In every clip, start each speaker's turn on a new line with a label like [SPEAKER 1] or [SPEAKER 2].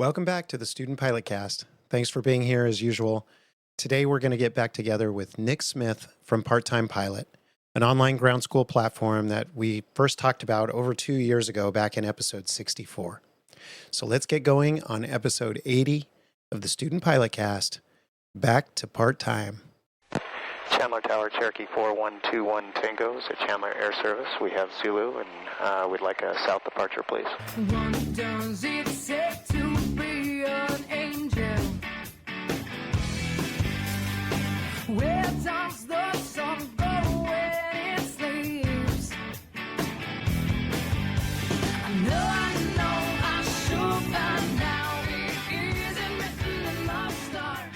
[SPEAKER 1] Welcome back to the Student Pilot Cast. Thanks for being here as usual. Today we're going to get back together with Nick Smith from Part-Time Pilot, an online ground school platform that we first talked about over 2 years ago back in episode 64. So let's get going on episode 80 of the Student Pilot Cast, Back to Part-Time.
[SPEAKER 2] Chandler Tower, Cherokee 4121 Tango's at Chandler Air Service. We have Zulu, and we'd like a south departure, please.
[SPEAKER 3] What does it say to be an angel? Where does the sun go when it sleeps? I should by now. It isn't written in my stars.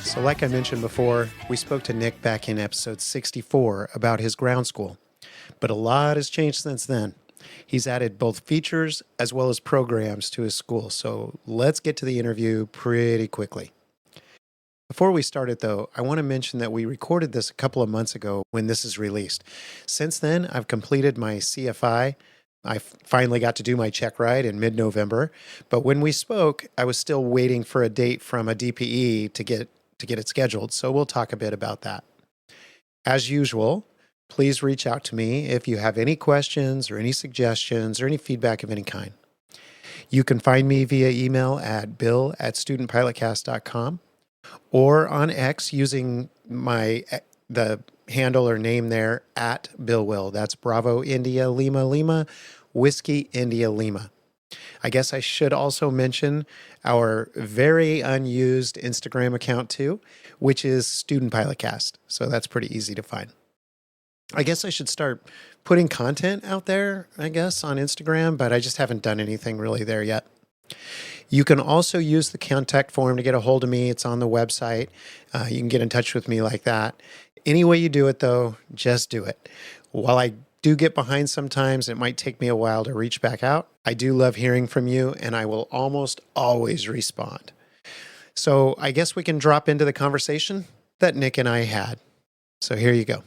[SPEAKER 1] So like I mentioned before, we spoke to Nick back in episode 64 about his ground school, but a lot has changed since then. He's added both features as well as programs to his school, so let's get to the interview pretty quickly. Before we start it though, I want to mention that we recorded this a couple of months ago when this is released. Since then, I've completed my CFI. I finally got to do my check ride in mid-November, but when we spoke, I was still waiting for a date from a DPE to get it scheduled, so we'll talk a bit about that. As usual, please reach out to me if you have any questions or any suggestions or any feedback of any kind. You can find me via email at bill@studentpilotcast.com or on X using the handle or name there at Bill Will. That's Bravo India Lima Lima Whiskey India Lima. I guess I should also mention our very unused Instagram account too, which is Student Pilot Cast. So that's pretty easy to find. I guess I should start putting content out there, on Instagram, but I just haven't done anything really there yet. You can also use the contact form to get a hold of me. It's on the website. You can get in touch with me like that. Any way you do it, though, just do it. While I do get behind sometimes, it might take me a while to reach back out. I do love hearing from you, and I will almost always respond. So I guess we can drop into the conversation that Nick and I had. So here you go.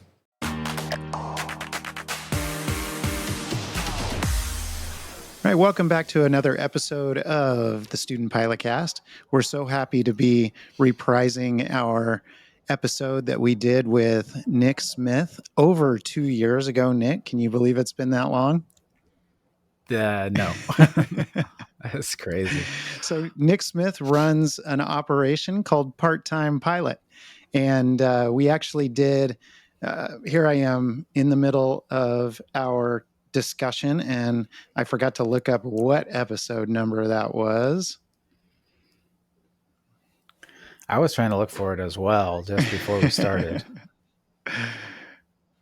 [SPEAKER 1] All right, welcome back to another episode of the Student Pilot Cast. We're so happy to be reprising our episode that we did with Nick Smith over 2 years ago. Nick, can you believe it's been that long?
[SPEAKER 4] No. That's crazy.
[SPEAKER 1] So Nick Smith runs an operation called Part-Time Pilot. And we actually did, here I am in the middle of our discussion, and I forgot to look up what episode number that was.
[SPEAKER 4] I was trying to look for it as well just before we started.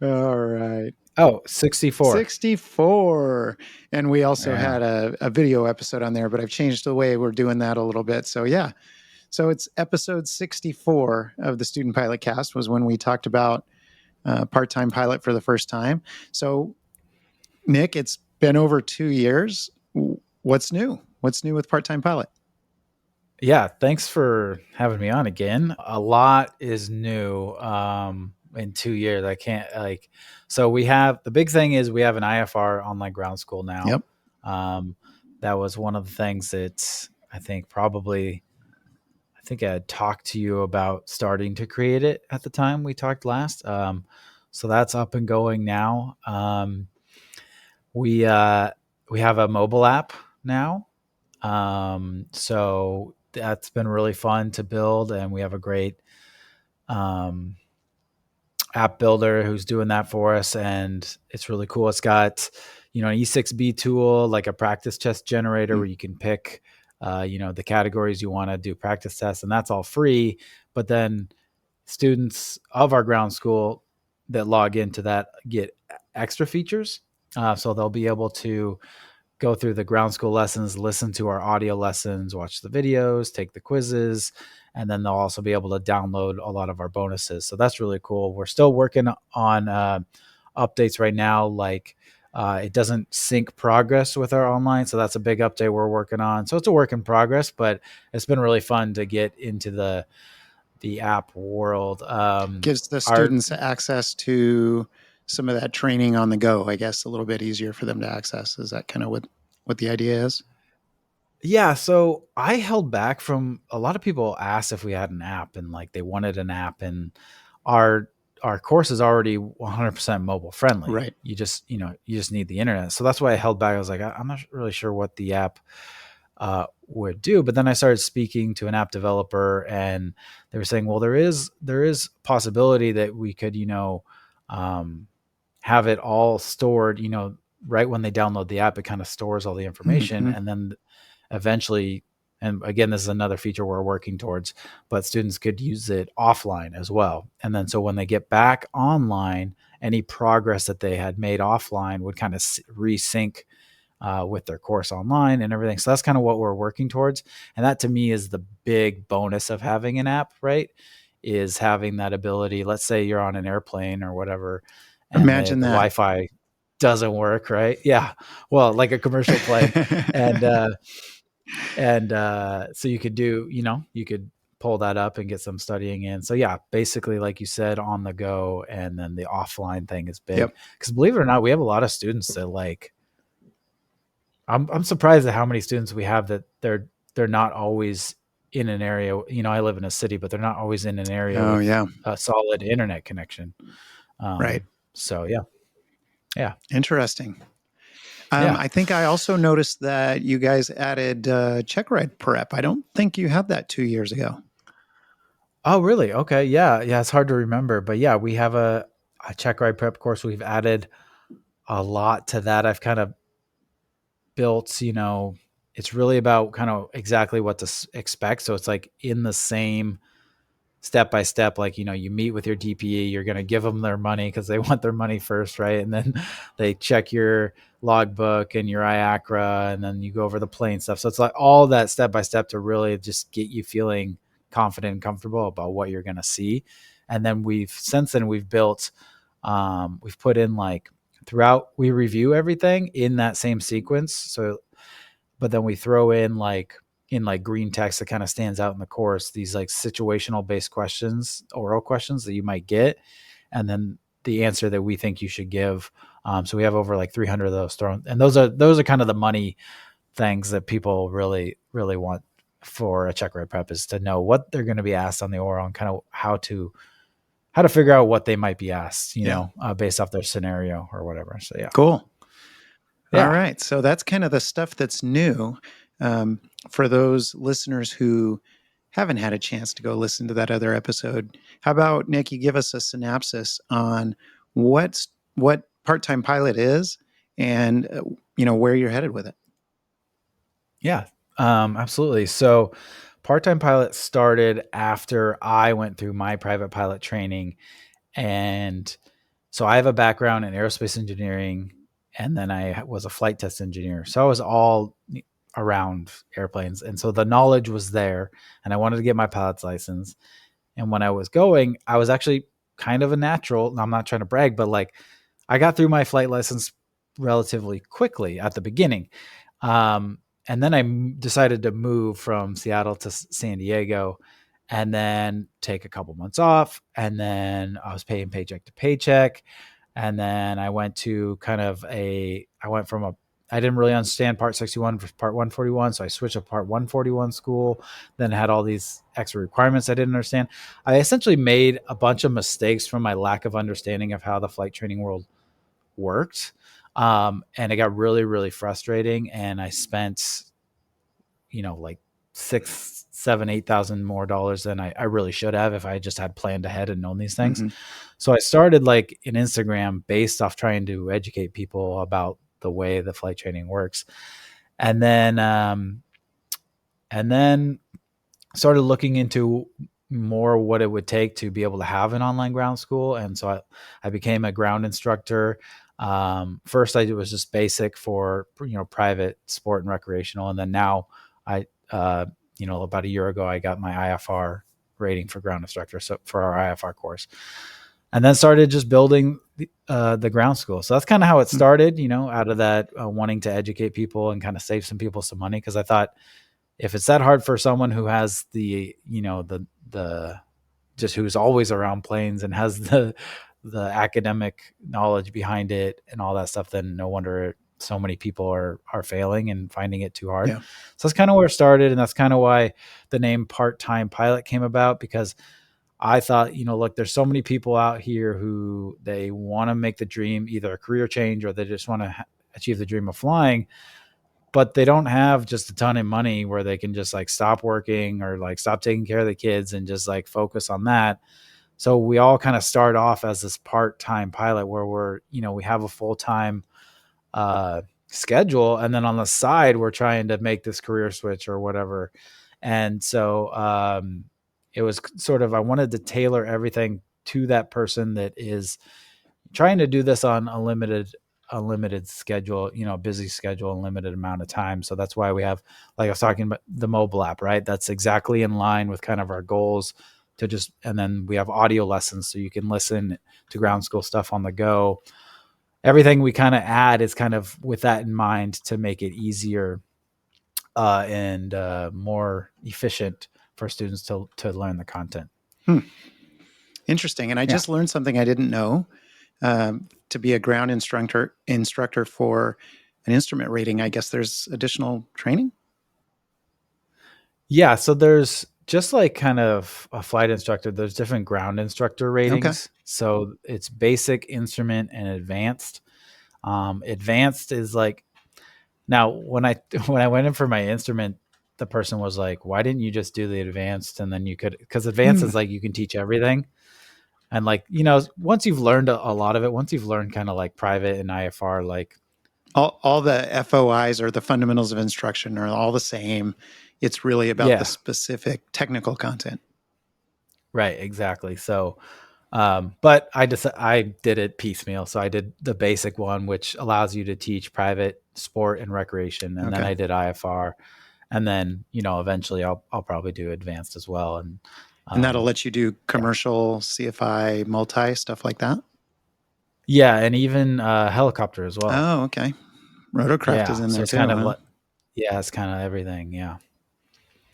[SPEAKER 1] All right.
[SPEAKER 4] Oh, 64.
[SPEAKER 1] 64. And we also had a video episode on there, but I've changed the way we're doing that a little bit. So yeah. So it's episode 64 of the Student Pilot Cast was when we talked about Part-Time Pilot for the first time. So Nick, it's been over 2 years. What's new? What's new with Part-Time Pilot?
[SPEAKER 4] Yeah, thanks for having me on again. A lot is new in 2 years. I can't so we have, the big thing is we have an IFR online ground school now.
[SPEAKER 1] Yep.
[SPEAKER 4] That was one of the things that I think I had talked to you about starting to create it at the time we talked last. So that's up and going now. We have a mobile app now. So that's been really fun to build, and we have a great app builder who's doing that for us, and it's really cool. It's got, an E6B tool, like a practice test generator where you can pick, the categories you want to do practice tests, and that's all free. But then students of our ground school that log into that get extra features. So they'll be able to go through the ground school lessons, listen to our audio lessons, watch the videos, take the quizzes, and then they'll also be able to download a lot of our bonuses. So that's really cool. We're still working on updates right now. Like it doesn't sync progress with our online. So that's a big update we're working on. So it's a work in progress, but it's been really fun to get into the app world.
[SPEAKER 1] Gives the students access to some of that training on the go, I guess, a little bit easier for them to access. Is that kind of what the idea is?
[SPEAKER 4] Yeah, so I held back from a lot of people asked if we had an app and like they wanted an app, and our our course is already 100% mobile friendly.
[SPEAKER 1] Right.
[SPEAKER 4] You just need the internet. So that's why I held back. I was like, I'm not really sure what the app would do. But then I started speaking to an app developer, and they were saying, well, there is possibility that we could, um, have it all stored, right when they download the app, it kind of stores all the information,
[SPEAKER 1] Hmm.
[SPEAKER 4] and then eventually, and again, this is another feature we're working towards, but students could use it offline as well. And then so when they get back online, any progress that they had made offline would kind of resync with their course online and everything. So that's kind of what we're working towards. And that to me is the big bonus of having an app, right? Is having that ability. Let's say you're on an airplane or whatever, and
[SPEAKER 1] Imagine
[SPEAKER 4] the
[SPEAKER 1] that.
[SPEAKER 4] Wi-Fi doesn't work, right? Yeah. Well, like a commercial plane. And so you could you could pull that up and get some studying in. So yeah, basically, like you said, on the go, and then the offline thing is big.
[SPEAKER 1] Yep.
[SPEAKER 4] Because believe it or not, we have a lot of students that like. I'm surprised at how many students we have that they're not always in an area. I live in a city, but they're not always in an area
[SPEAKER 1] Oh,
[SPEAKER 4] with
[SPEAKER 1] yeah.
[SPEAKER 4] a solid internet connection.
[SPEAKER 1] Right.
[SPEAKER 4] So yeah, yeah,
[SPEAKER 1] Interesting.
[SPEAKER 4] yeah.
[SPEAKER 1] I think I also noticed that you guys added check ride prep. I don't think you had that 2 years ago.
[SPEAKER 4] Oh, really? Okay. Yeah. Yeah. It's hard to remember, but yeah, we have a check ride prep course. We've added a lot to that. I've kind of built, it's really about kind of exactly what to expect. So it's like in the same step by step, like, you meet with your DPE, you're going to give them their money because they want their money first. Right. And then they check your logbook and your IACRA, and then you go over the plane stuff. So it's like all that step by step to really just get you feeling confident and comfortable about what you're going to see. And then since then we've built, we've put in like throughout, we review everything in that same sequence. So, but then we throw in like green text that kind of stands out in the course, these like situational based questions, oral questions that you might get, and then the answer that we think you should give. So we have over like 300 of those thrown, and those are kind of the money things that people really really want for a check ride prep, is to know what they're going to be asked on the oral and kind of how to figure out what they might be asked,
[SPEAKER 1] Yeah.
[SPEAKER 4] based off their scenario or whatever. So yeah,
[SPEAKER 1] Cool. All
[SPEAKER 4] yeah.
[SPEAKER 1] right. So that's kind of the stuff that's new. Um, for those listeners who haven't had a chance to go listen to that other episode, how about, Nick, you give us a synopsis on what part-time pilot is, and where you're headed with it.
[SPEAKER 4] Yeah, absolutely. So, part-time pilot started after I went through my private pilot training, and so I have a background in aerospace engineering, and then I was a flight test engineer. So I was all around airplanes, and so the knowledge was there, and I wanted to get my pilot's license. And when I was going, I was actually kind of a natural. I'm not trying to brag, but like I got through my flight license relatively quickly at the beginning. Um, and then I decided to move from Seattle to San Diego, and then take a couple months off. And then I was paying paycheck to paycheck. And then I went to I went from I didn't really understand Part 61 for Part 141. So I switched to Part 141 school, then had all these extra requirements I didn't understand. I essentially made a bunch of mistakes from my lack of understanding of how the flight training world worked. And it got really, really frustrating. And I spent, like six, seven, 8,000 more dollars than I really should have if I just had planned ahead and known these things.
[SPEAKER 1] Mm-hmm.
[SPEAKER 4] So I started like an Instagram based off trying to educate people about the way the flight training works. And then started looking into more what it would take to be able to have an online ground school. And so I became a ground instructor. First I was just basic for, private sport and recreational. And then now about a year ago, I got my IFR rating for ground instructor. So for our IFR course, and then started just building the ground school. So that's kind of how it started, out of that wanting to educate people and kind of save some people some money. Cause I thought, if it's that hard for someone who has the just who's always around planes and has the academic knowledge behind it and all that stuff, then no wonder so many people are failing and finding it too hard.
[SPEAKER 1] Yeah.
[SPEAKER 4] So that's kind of where it started, and that's kind of why the name part-time pilot came about, because I thought, look, there's so many people out here who they want to make the dream either a career change or they just want to achieve the dream of flying, but they don't have just a ton of money where they can just like stop working or like stop taking care of the kids and just like focus on that. So we all kind of start off as this part-time pilot where we have a full-time schedule, and then on the side we're trying to make this career switch or whatever. And so it was sort of, I wanted to tailor everything to that person that is trying to do this on a limited schedule, busy schedule and limited amount of time. So that's why we have, like I was talking about, the mobile app, right? That's exactly in line with kind of our goals and then we have audio lessons so you can listen to ground school stuff on the go. Everything we kind of add is kind of with that in mind to make it easier and more efficient for students to learn the content.
[SPEAKER 1] Interesting. And I just learned something I didn't know. To be a ground instructor for an instrument rating, I guess there's additional training.
[SPEAKER 4] Yeah. So there's just like kind of a flight instructor, there's different ground instructor ratings.
[SPEAKER 1] Okay.
[SPEAKER 4] So it's basic, instrument, and advanced. Advanced is like, now when I went in for my instrument, the person was like, why didn't you just do the advanced? And then you could, because advanced is like, you can teach everything. And like, once you've learned a lot of it, once you've learned kind of like private and IFR, like
[SPEAKER 1] all the FOIs or the fundamentals of instruction are all the same. It's really about the specific technical content.
[SPEAKER 4] Right. Exactly. So, but I did it piecemeal. So I did the basic one, which allows you to teach private, sport, and recreation. And then I did IFR, and then, eventually I'll probably do advanced as well.
[SPEAKER 1] And that'll let you do commercial, CFI, multi, stuff like that?
[SPEAKER 4] Yeah, and even helicopter as well.
[SPEAKER 1] Oh, okay. Rotorcraft is in there
[SPEAKER 4] it's
[SPEAKER 1] too.
[SPEAKER 4] kind of it's kind of everything. Yeah.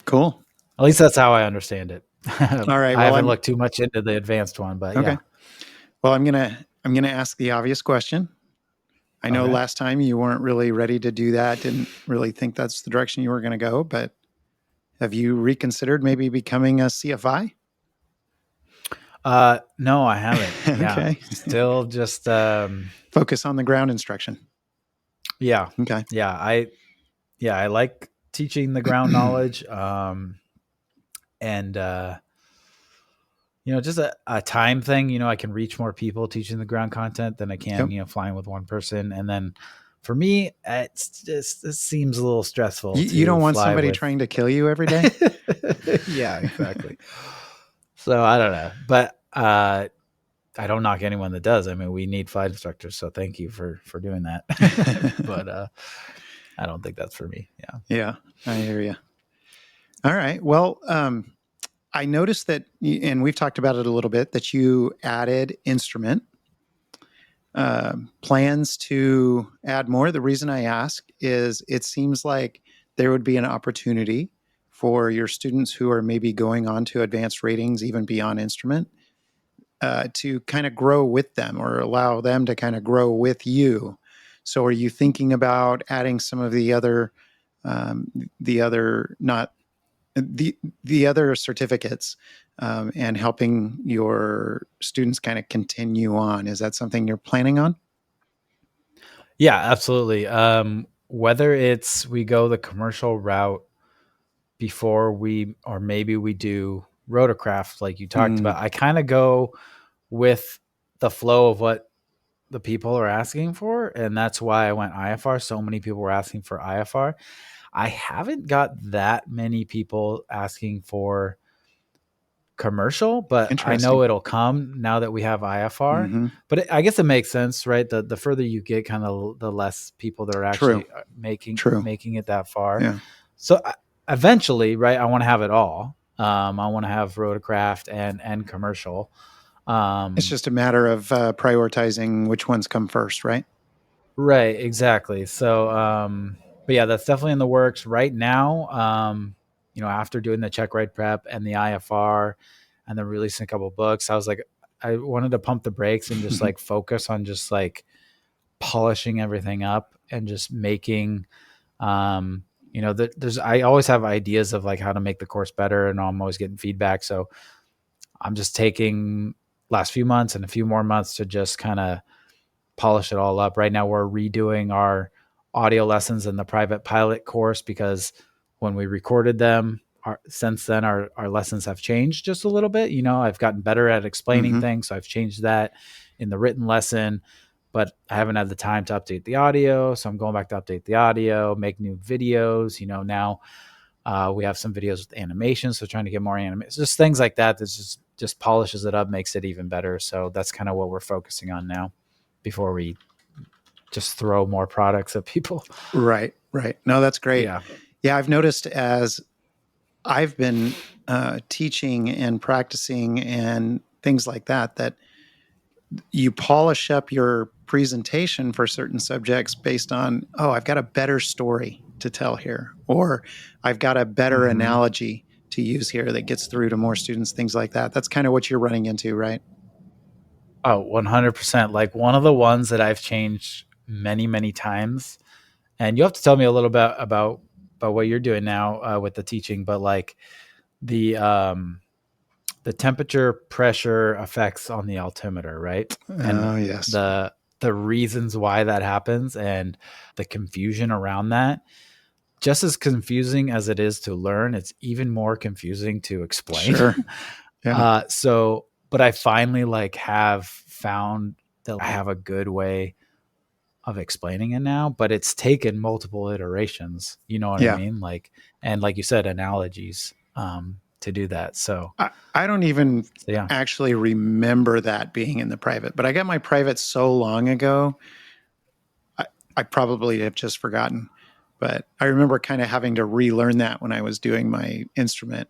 [SPEAKER 1] Cool.
[SPEAKER 4] At least that's how I understand it.
[SPEAKER 1] All right.
[SPEAKER 4] I haven't looked too much into the advanced one, but
[SPEAKER 1] okay.
[SPEAKER 4] Yeah.
[SPEAKER 1] Well, I'm gonna ask the obvious question. I know last time you weren't really ready to do that, didn't really think that's the direction you were going to go, but have you reconsidered maybe becoming a CFI?
[SPEAKER 4] No, I haven't.
[SPEAKER 1] Okay.
[SPEAKER 4] Yeah. Still just
[SPEAKER 1] focus on the ground instruction.
[SPEAKER 4] Yeah.
[SPEAKER 1] Okay.
[SPEAKER 4] Yeah. I like teaching the ground knowledge. And just a time thing, I can reach more people teaching the ground content than I can, flying with one person. And then for me, it seems a little stressful.
[SPEAKER 1] You don't want somebody trying to kill you every day?
[SPEAKER 4] Yeah, exactly. So I don't know, but I don't knock anyone that does. I mean, we need flight instructors, so thank you for doing that. But I don't think that's for me. Yeah.
[SPEAKER 1] Yeah, I hear you. All right. Well, I noticed that, and we've talked about it a little bit, that you added instrument. Plans to add more. The reason I ask is it seems like there would be an opportunity for your students who are maybe going on to advanced ratings, even beyond instrument, to kind of grow with them or allow them to kind of grow with you. So are you thinking about adding some of the other certificates and helping your students kind of continue on? Is that something you're planning on?
[SPEAKER 4] Yeah, absolutely. Whether it's we go the commercial route before maybe we do rotorcraft like you talked about, I kind of go with the flow of what the people are asking for. And that's why I went IFR. So many people were asking for IFR. I haven't got that many people asking for commercial, but I know it'll come now that we have IFR.
[SPEAKER 1] Mm-hmm.
[SPEAKER 4] But I guess it makes sense, right? The further you get, kind of the less people that are actually making it that far.
[SPEAKER 1] Yeah.
[SPEAKER 4] So eventually, right, I want to have it all. I want to have rotorcraft and commercial.
[SPEAKER 1] It's just a matter of prioritizing which ones come first, right?
[SPEAKER 4] Right, exactly. So, but yeah, that's definitely in the works right now. After doing the check ride prep and the IFR and then releasing a couple of books, I was like, I wanted to pump the brakes and just like focus on just like polishing everything up and just making, I always have ideas of like how to make the course better, and I'm always getting feedback. So I'm just taking last few months and a few more months to just kind of polish it all up. Right now we're redoing our audio lessons in the private pilot course because when we recorded them, since then our lessons have changed just a little bit. I've gotten better at explaining things, so I've changed that in the written lesson, but I haven't had the time to update the audio. So I'm going back to update the audio, make new videos. Now we have some videos with animation, so trying to get more animation, just things like that. That just polishes it up, makes it even better. So that's kind of what we're focusing on now before we just throw more products at people.
[SPEAKER 1] Right. No, that's great.
[SPEAKER 4] Yeah.
[SPEAKER 1] Yeah, I've noticed as I've been teaching and practicing and things like that, that you polish up your presentation for certain subjects based on, oh, I've got a better story to tell here, or I've got a better analogy to use here that gets through to more students, things like that. That's kind of what you're running into, right?
[SPEAKER 4] Oh, 100%. Like one of the ones that I've changed many, many times. And you have to tell me a little bit about what you're doing now with the teaching, but like the temperature pressure effects on the altimeter, right? And
[SPEAKER 1] Oh, yes.
[SPEAKER 4] the reasons why that happens and the confusion around that. Just as confusing as it is to learn, it's even more confusing to explain.
[SPEAKER 1] Sure. Yeah.
[SPEAKER 4] But I finally like have found that I have a good way of explaining it now, but it's taken multiple iterations. You know what I
[SPEAKER 1] Yeah.
[SPEAKER 4] mean? And like you said, analogies to do that. So
[SPEAKER 1] I don't even
[SPEAKER 4] yeah.
[SPEAKER 1] actually remember that being in the private, but I got my private so long ago, I probably have just forgotten. But I remember kind of having to relearn that when I was doing my instrument,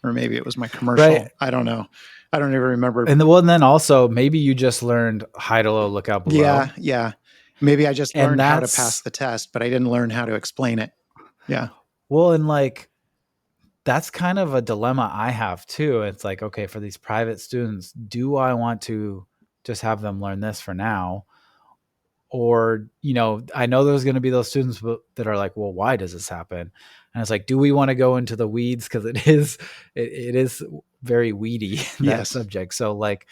[SPEAKER 1] or maybe it was my commercial.
[SPEAKER 4] Right.
[SPEAKER 1] I don't know. I don't even remember.
[SPEAKER 4] And then also maybe you just learned high to low, look out below.
[SPEAKER 1] Yeah. Maybe I just
[SPEAKER 4] And
[SPEAKER 1] learned how to pass the test, but I didn't learn how to explain it. Yeah.
[SPEAKER 4] Well, and like that's kind of a dilemma I have too. It's like, okay, for these private students, do I want to just have them learn this for now? Or, I know there's going to be those students that are like, well, why does this happen? And it's like, do we want to go into the weeds? Cause it is very weedy, that
[SPEAKER 1] Yes.
[SPEAKER 4] subject. So like,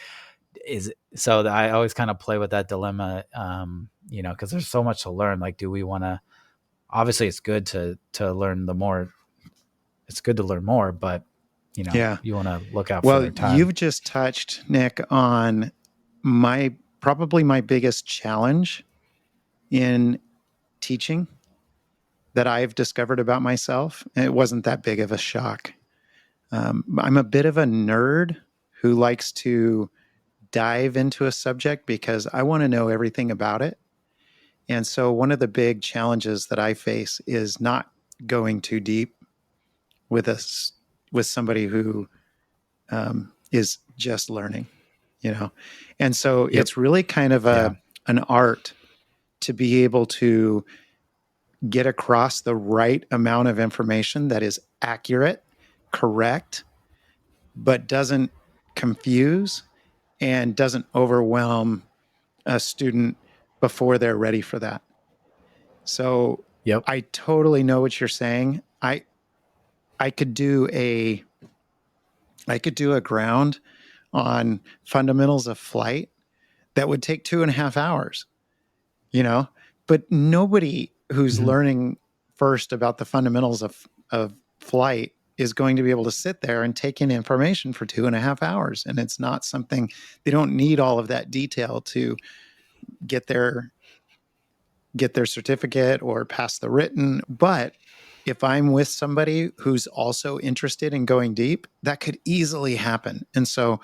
[SPEAKER 4] I always kind of play with that dilemma, cause there's so much to learn. Like, do we want to, obviously it's good to learn it's good to learn more, but
[SPEAKER 1] Yeah.
[SPEAKER 4] you want to look out for their time.
[SPEAKER 1] You've just touched, Nick, on probably my biggest challenge in teaching that I've discovered about myself. It wasn't that big of a shock. I'm a bit of a nerd who likes to dive into a subject because I want to know everything about it. And so one of the big challenges that I face is not going too deep with somebody who is just learning, And so it's really kind of an art to be able to get across the right amount of information that is accurate, correct, but doesn't confuse and doesn't overwhelm a student before they're ready for that. So I totally know what you're saying. I could do a ground on fundamentals of flight that would take 2.5 hours, but nobody who's learning first about the fundamentals of flight is going to be able to sit there and take in information for 2.5 hours. And it's not something, they don't need all of that detail to get their certificate or pass the written. But if I'm with somebody who's also interested in going deep, that could easily happen. And so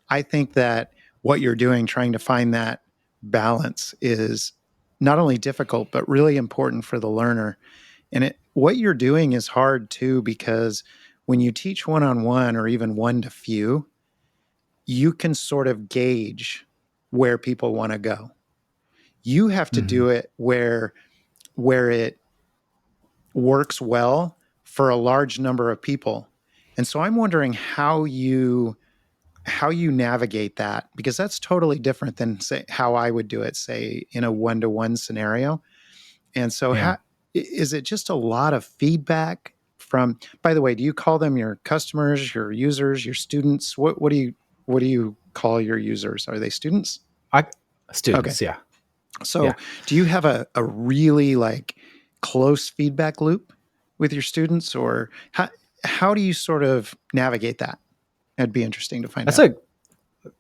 [SPEAKER 1] I think that what you're doing, trying to find that balance, is not only difficult, but really important for the learner. And what you're doing is hard too, because when you teach one-on-one or even one to few, you can sort of gauge where people want to go. You have to do it where it works well for a large number of people. And so I'm wondering how you navigate that, because that's totally different than, say, how I would do it, say, in a one-to-one scenario. And so,
[SPEAKER 4] Yeah.
[SPEAKER 1] is it just a lot of feedback from? By the way, do you call them your customers, your users, your students? What do you call your users? Are they students?
[SPEAKER 4] I
[SPEAKER 1] Okay.
[SPEAKER 4] students, yeah.
[SPEAKER 1] So,
[SPEAKER 4] Yeah.
[SPEAKER 1] do you have a really like close feedback loop with your students, or how do you sort of navigate that? It'd be interesting to find
[SPEAKER 4] That's
[SPEAKER 1] out.
[SPEAKER 4] a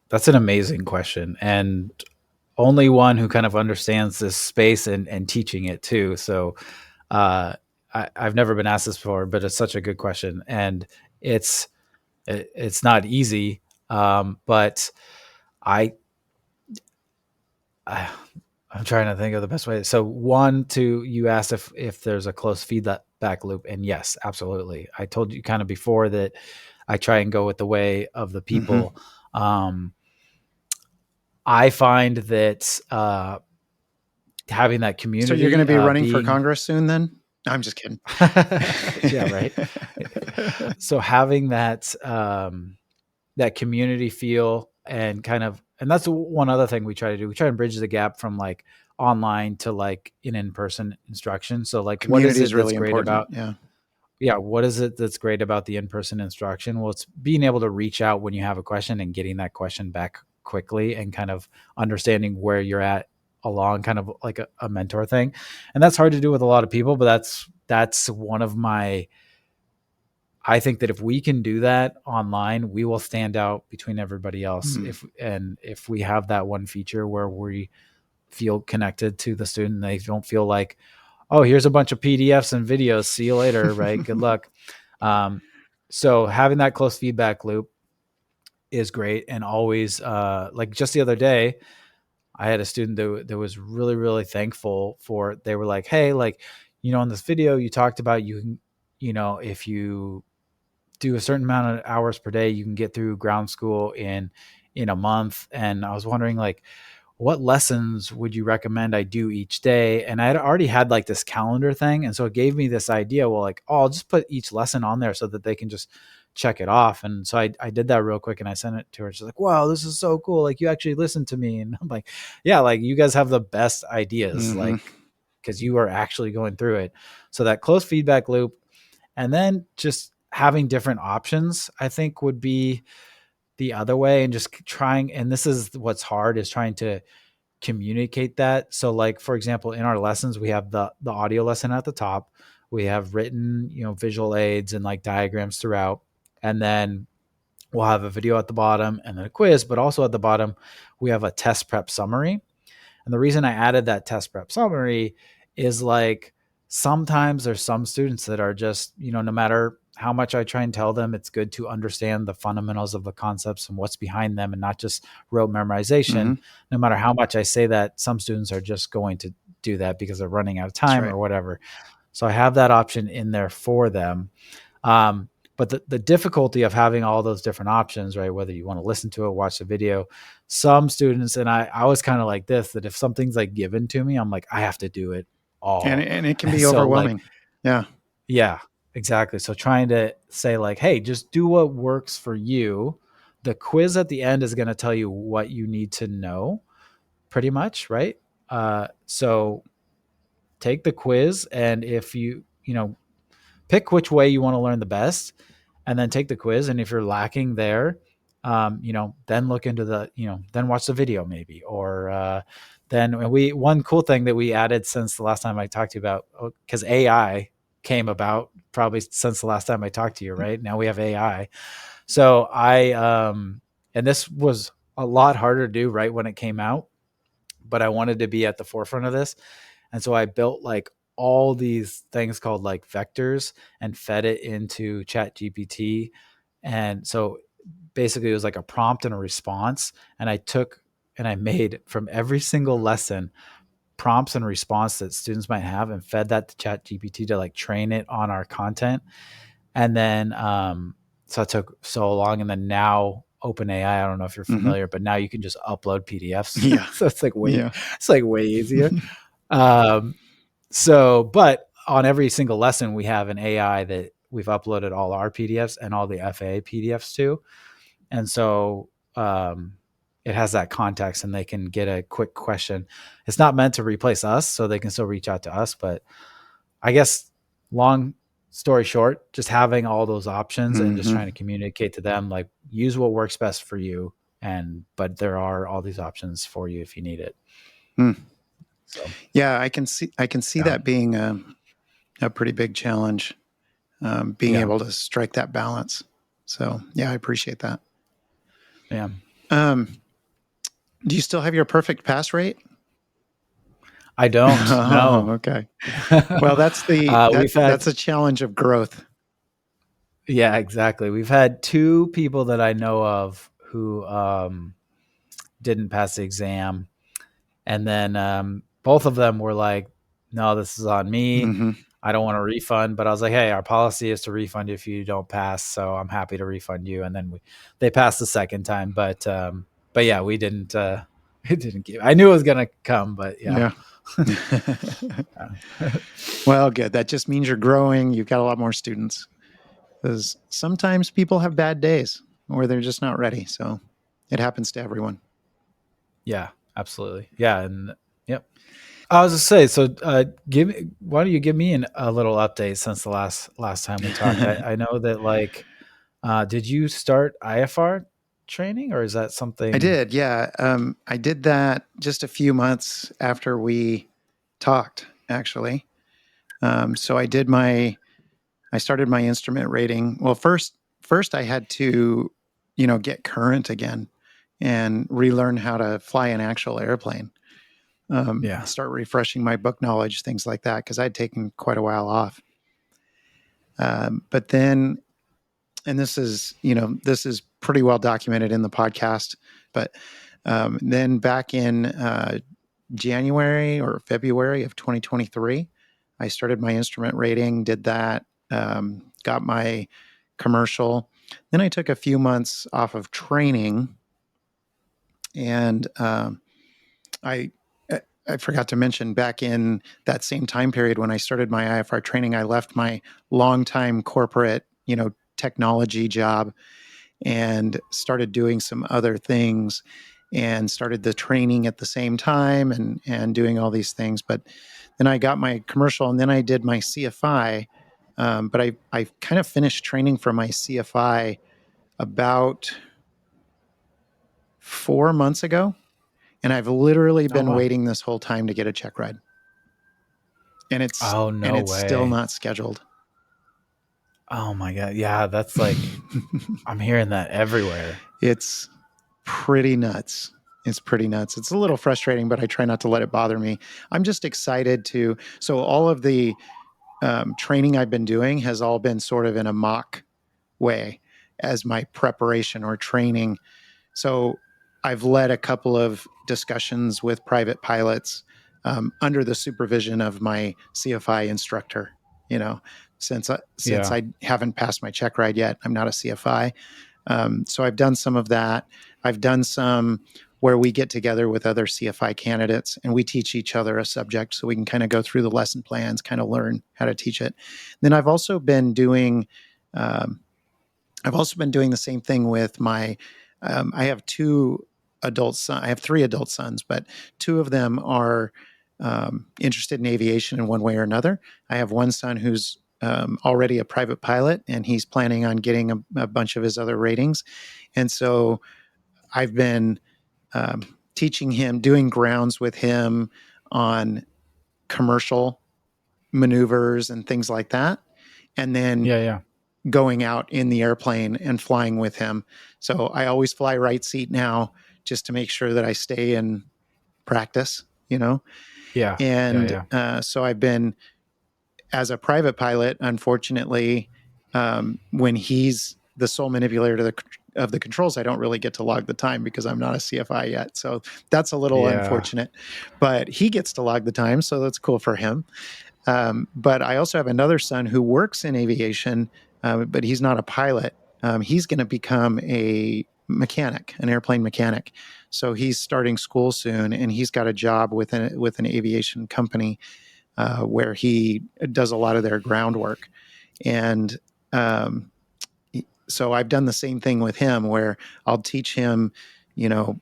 [SPEAKER 4] that's an amazing question, and only one who kind of understands this space and teaching it too. So uh, I've never been asked this before, but it's such a good question, and it's it's not easy. But I, I I'm trying to think of the best way. So one, two, you asked if there's a close feedback loop, and yes, absolutely. I told you kind of before that I try and go with the way of the
[SPEAKER 1] Mm-hmm.
[SPEAKER 4] people. I find that having that
[SPEAKER 1] So you're going to
[SPEAKER 4] community
[SPEAKER 1] be running for
[SPEAKER 4] being
[SPEAKER 1] Congress soon, then? No, I'm just kidding.
[SPEAKER 4] yeah, right. So having that that community feel and kind of, and that's one other thing we try to do. We try and bridge the gap from like online to like in-person instruction. So like, what is
[SPEAKER 1] Community is
[SPEAKER 4] it that's
[SPEAKER 1] really
[SPEAKER 4] great
[SPEAKER 1] important.
[SPEAKER 4] about,
[SPEAKER 1] Yeah.
[SPEAKER 4] yeah, what is it that's great about the in-person instruction? Well, it's being able to reach out when you have a question and getting that question back quickly and kind of understanding where you're at along, kind of like a mentor thing. And that's hard to do with a lot of people, but that's one of my, I think that if we can do that online, we will stand out between everybody else.
[SPEAKER 1] Mm.
[SPEAKER 4] If we have that one feature where we feel connected to the student, they don't feel like, oh, here's a bunch of PDFs and videos. See you later, right? Good luck. Um, so having that close feedback loop is great, and always like just the other day, I had a student that was really, really thankful for. They were like, hey, like, in this video you talked about, you can, if you do a certain amount of hours per day, you can get through ground school in a month. And I was wondering, like, what lessons would you recommend I do each day? And I had already had like this calendar thing. And so it gave me this idea, well, like, oh, I'll just put each lesson on there so that they can just check it off. And so I did that real quick and I sent it to her. She's like, wow, this is so cool. Like, you actually listened to me. And I'm like, yeah, like, you guys have the best ideas,
[SPEAKER 1] Mm-hmm.
[SPEAKER 4] like, because you are actually going through it. So that close feedback loop, and then just having different options, I think would be the other way. And just trying, and this is what's hard, is trying to communicate that. So like, for example, in our lessons, we have the audio lesson at the top, we have written, visual aids and like diagrams throughout, and then we'll have a video at the bottom and then a quiz, but also at the bottom we have a test prep summary. And the reason I added that test prep summary is like, sometimes there's some students that are just, no matter how much I try and tell them, it's good to understand the fundamentals of the concepts and what's behind them and not just rote memorization.
[SPEAKER 1] Mm-hmm.
[SPEAKER 4] No matter how much I say that, some students are just going to do that because they're running out of
[SPEAKER 1] That's
[SPEAKER 4] time
[SPEAKER 1] right.
[SPEAKER 4] or whatever. So I have that option in there for them. But the difficulty of having all those different options, right? Whether you want to listen to it, watch the video, some students, and I was kind of like this, that if something's like given to me, I'm like, I have to do it all.
[SPEAKER 1] And it can
[SPEAKER 4] And
[SPEAKER 1] be
[SPEAKER 4] so like,
[SPEAKER 1] overwhelming. Yeah.
[SPEAKER 4] yeah, exactly. So trying to say like, hey, just do what works for you. The quiz at the end is going to tell you what you need to know pretty much, right? So take the quiz, and if pick which way you want to learn the best, and then take the quiz. And if you're lacking there, then look into then watch the video maybe, or then one cool thing that we added since the last time I talked to you about, because AI came about probably since the last time I talked to you, right? Now we have AI. So and this was a lot harder to do right when it came out, but I wanted to be at the forefront of this. And so I built like all these things called like vectors and fed it into Chat GPT. And so basically it was like a prompt and a response. And I took and I made from every single lesson prompts and response that students might have, and fed that to Chat GPT to like train it on our content. And then so it took so long. And then now OpenAI, I don't know if you're
[SPEAKER 1] Mm-hmm.
[SPEAKER 4] familiar, but now you can just upload PDFs.
[SPEAKER 1] Yeah.
[SPEAKER 4] So it's like
[SPEAKER 1] Yeah.
[SPEAKER 4] way easier. But on every single lesson, we have an AI that we've uploaded all our PDFs and all the FAA PDFs to. And so, it has that context and they can get a quick question. It's not meant to replace us, so they can still reach out to us. But I guess long story short, just having all those options and just trying to communicate to them, like, use what works best for you. But there are all these options for you if you need it. So
[SPEAKER 1] Yeah, I can see
[SPEAKER 4] Yeah.
[SPEAKER 1] that being a pretty big challenge, being able to strike that balance. So yeah, I appreciate that.
[SPEAKER 4] Yeah.
[SPEAKER 1] Do you still have your perfect pass rate?
[SPEAKER 4] I don't
[SPEAKER 1] Oh,
[SPEAKER 4] know.
[SPEAKER 1] okay. Well, that's
[SPEAKER 4] We've had,
[SPEAKER 1] that's a challenge of growth.
[SPEAKER 4] yeah, exactly. We've had two people that I know of who didn't pass the exam. And then both of them were like, no, this is on me.
[SPEAKER 1] Mm-hmm.
[SPEAKER 4] I don't want a refund. But I was like, hey, our policy is to refund you if you don't pass. So I'm happy to refund you. And then they passed the second time. But yeah, we didn't. It didn't give. I knew it was gonna come, but yeah.
[SPEAKER 1] Well, good. That just means you're growing. You've got a lot more students. Because sometimes people have bad days or they're just not ready. So it happens to everyone.
[SPEAKER 4] Yeah, absolutely. Yeah, and yep. I was to say, so why don't you give me a little update since the last time we talked? I know that, like, did you start IFR training, or is that
[SPEAKER 1] I
[SPEAKER 4] something?
[SPEAKER 1] did. Yeah. I did that just a few months after we talked, actually. So I started my instrument rating. Well, first I had to, get current again and relearn how to fly an actual airplane.
[SPEAKER 4] Yeah.
[SPEAKER 1] Start refreshing my book knowledge, things like that, because I'd taken quite a while off. But then, and this is pretty well documented in the podcast, but then back in January or February of 2023, I started my instrument rating, did that, got my commercial. Then I took a few months off of training, and I I forgot to mention back in that same time period when I started my IFR training, I left my longtime corporate, technology job and started doing some other things and started the training at the same time and doing all these things. But then I got my commercial and then I did my CFI. But I kind of finished training for my CFI about 4 months ago. And I've literally
[SPEAKER 4] Oh
[SPEAKER 1] been
[SPEAKER 4] wow.
[SPEAKER 1] waiting this whole time to get a check ride. And
[SPEAKER 4] Oh no
[SPEAKER 1] it's still
[SPEAKER 4] way.
[SPEAKER 1] not scheduled.
[SPEAKER 4] Oh my god. Yeah, that's like, I'm hearing that everywhere.
[SPEAKER 1] It's pretty nuts. It's pretty nuts. It's a little frustrating, but I try not to let it bother me. I'm just excited to. So all of the training I've been doing has all been sort of in a mock way as my preparation or training. So I've led a couple of discussions with private pilots under the supervision of my CFI instructor. You know, since
[SPEAKER 4] Yeah.
[SPEAKER 1] I haven't passed my check ride yet, I'm not a CFI. So I've done some of that. I've done some where we get together with other CFI candidates and we teach each other a subject so we can kind of go through the lesson plans, kind of learn how to teach it. Then I've also been doing the same thing with my. I have two adult sons. I have three adult sons, but two of them are interested in aviation in one way or another. I have one son who's already a private pilot, and he's planning on getting a bunch of his other ratings. And so I've been teaching him, doing grounds with him on commercial maneuvers and things like that. And then
[SPEAKER 4] Yeah. Yeah.
[SPEAKER 1] going out in the airplane and flying with him. So I always fly right seat now just to make sure that I stay in practice,
[SPEAKER 4] Yeah. Yeah.
[SPEAKER 1] And
[SPEAKER 4] Yeah.
[SPEAKER 1] so I've been, as a private pilot, unfortunately, when he's the sole manipulator of the controls, I don't really get to log the time because I'm not a CFI yet. So that's a little
[SPEAKER 4] Yeah.
[SPEAKER 1] unfortunate. But he gets to log the time, so that's cool for him. But I also have another son who works in aviation, but he's not a pilot. He's going to become a mechanic, an airplane mechanic. So he's starting school soon, and he's got a job with an aviation company where he does a lot of their groundwork. And so I've done the same thing with him, where I'll teach him, you know,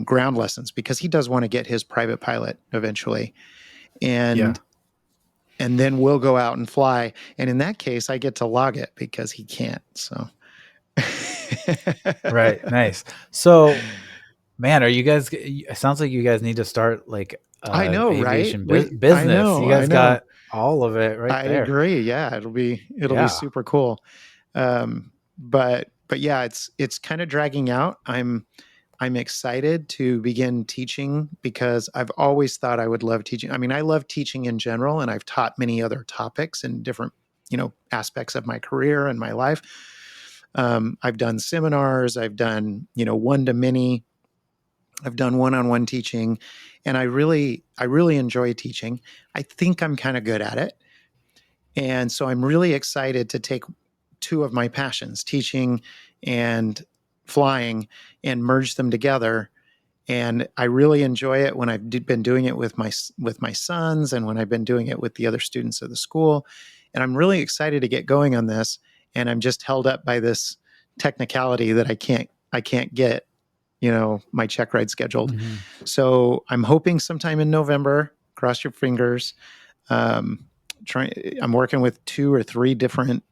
[SPEAKER 1] ground lessons because he does want to get his private pilot eventually.
[SPEAKER 4] Yeah.
[SPEAKER 1] And then we'll go out and fly. And in that case, I get to log it because he can't. So,
[SPEAKER 4] Right. Nice. So, man, are you guys? It sounds like you guys need to start like
[SPEAKER 1] I know, right?
[SPEAKER 4] aviation
[SPEAKER 1] I
[SPEAKER 4] business. You
[SPEAKER 1] know, I
[SPEAKER 4] guys
[SPEAKER 1] know.
[SPEAKER 4] got all of it right
[SPEAKER 1] I
[SPEAKER 4] there.
[SPEAKER 1] agree. Yeah, it'll be
[SPEAKER 4] Yeah.
[SPEAKER 1] super cool. But yeah, it's kind of dragging out. I'm excited to begin teaching because I've always thought I would love teaching. I mean, I love teaching in general, and I've taught many other topics in different, aspects of my career and my life. I've done seminars, I've done, one to many, I've done one-on-one teaching, and I really enjoy teaching. I think I'm kind of good at it. And so I'm really excited to take two of my passions, teaching and flying, and merge them together. And I really enjoy it when I've been doing it with my sons and when I've been doing it with the other students of the school. And I'm really excited to get going on this. And I'm just held up by this technicality that I can't get, my check ride scheduled.
[SPEAKER 4] Mhm.
[SPEAKER 1] So I'm hoping sometime in November. Cross your fingers. Um, I'm working with 2 or 3 different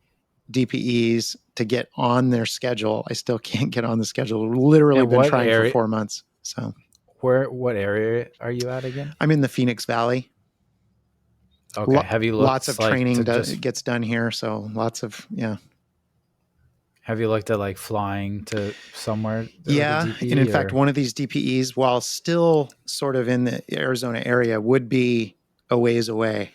[SPEAKER 1] DPEs to get on their schedule. I still can't get on the schedule. Literally
[SPEAKER 4] And
[SPEAKER 1] been
[SPEAKER 4] what
[SPEAKER 1] trying for
[SPEAKER 4] area?
[SPEAKER 1] 4 months. So
[SPEAKER 4] What area are you at again?
[SPEAKER 1] I'm in the Phoenix Valley.
[SPEAKER 4] Okay. Have you
[SPEAKER 1] Lots of
[SPEAKER 4] looked like to
[SPEAKER 1] training
[SPEAKER 4] just?
[SPEAKER 1] gets done here. So lots of, yeah.
[SPEAKER 4] Have you looked at like flying to somewhere with a
[SPEAKER 1] Yeah. And in
[SPEAKER 4] DP
[SPEAKER 1] fact,
[SPEAKER 4] or?
[SPEAKER 1] one of these DPEs, while still sort of in the Arizona area, would be a ways away.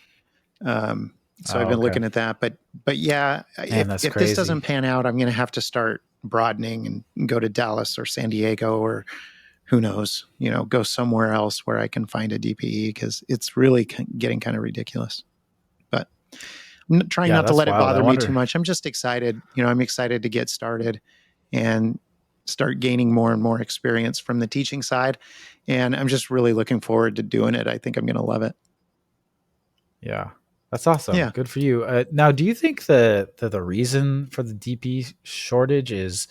[SPEAKER 1] So I've
[SPEAKER 4] Oh,
[SPEAKER 1] been
[SPEAKER 4] okay.
[SPEAKER 1] looking at that, but yeah,
[SPEAKER 4] Man, that's
[SPEAKER 1] if this doesn't
[SPEAKER 4] crazy.
[SPEAKER 1] pan out, I'm going to have to start broadening and go to Dallas or San Diego or who knows, go somewhere else where I can find a DPE because it's really getting kind of ridiculous. But I'm trying
[SPEAKER 4] Yeah,
[SPEAKER 1] not to
[SPEAKER 4] that's
[SPEAKER 1] let it
[SPEAKER 4] wild. I
[SPEAKER 1] bother me too
[SPEAKER 4] wonder.
[SPEAKER 1] much. I'm just excited. I'm excited to get started and start gaining more and more experience from the teaching side. And I'm just really looking forward to doing it. I think I'm going to love it.
[SPEAKER 4] Yeah, that's awesome.
[SPEAKER 1] Yeah.
[SPEAKER 4] Good for you. Now, do you think the reason for the DP shortage is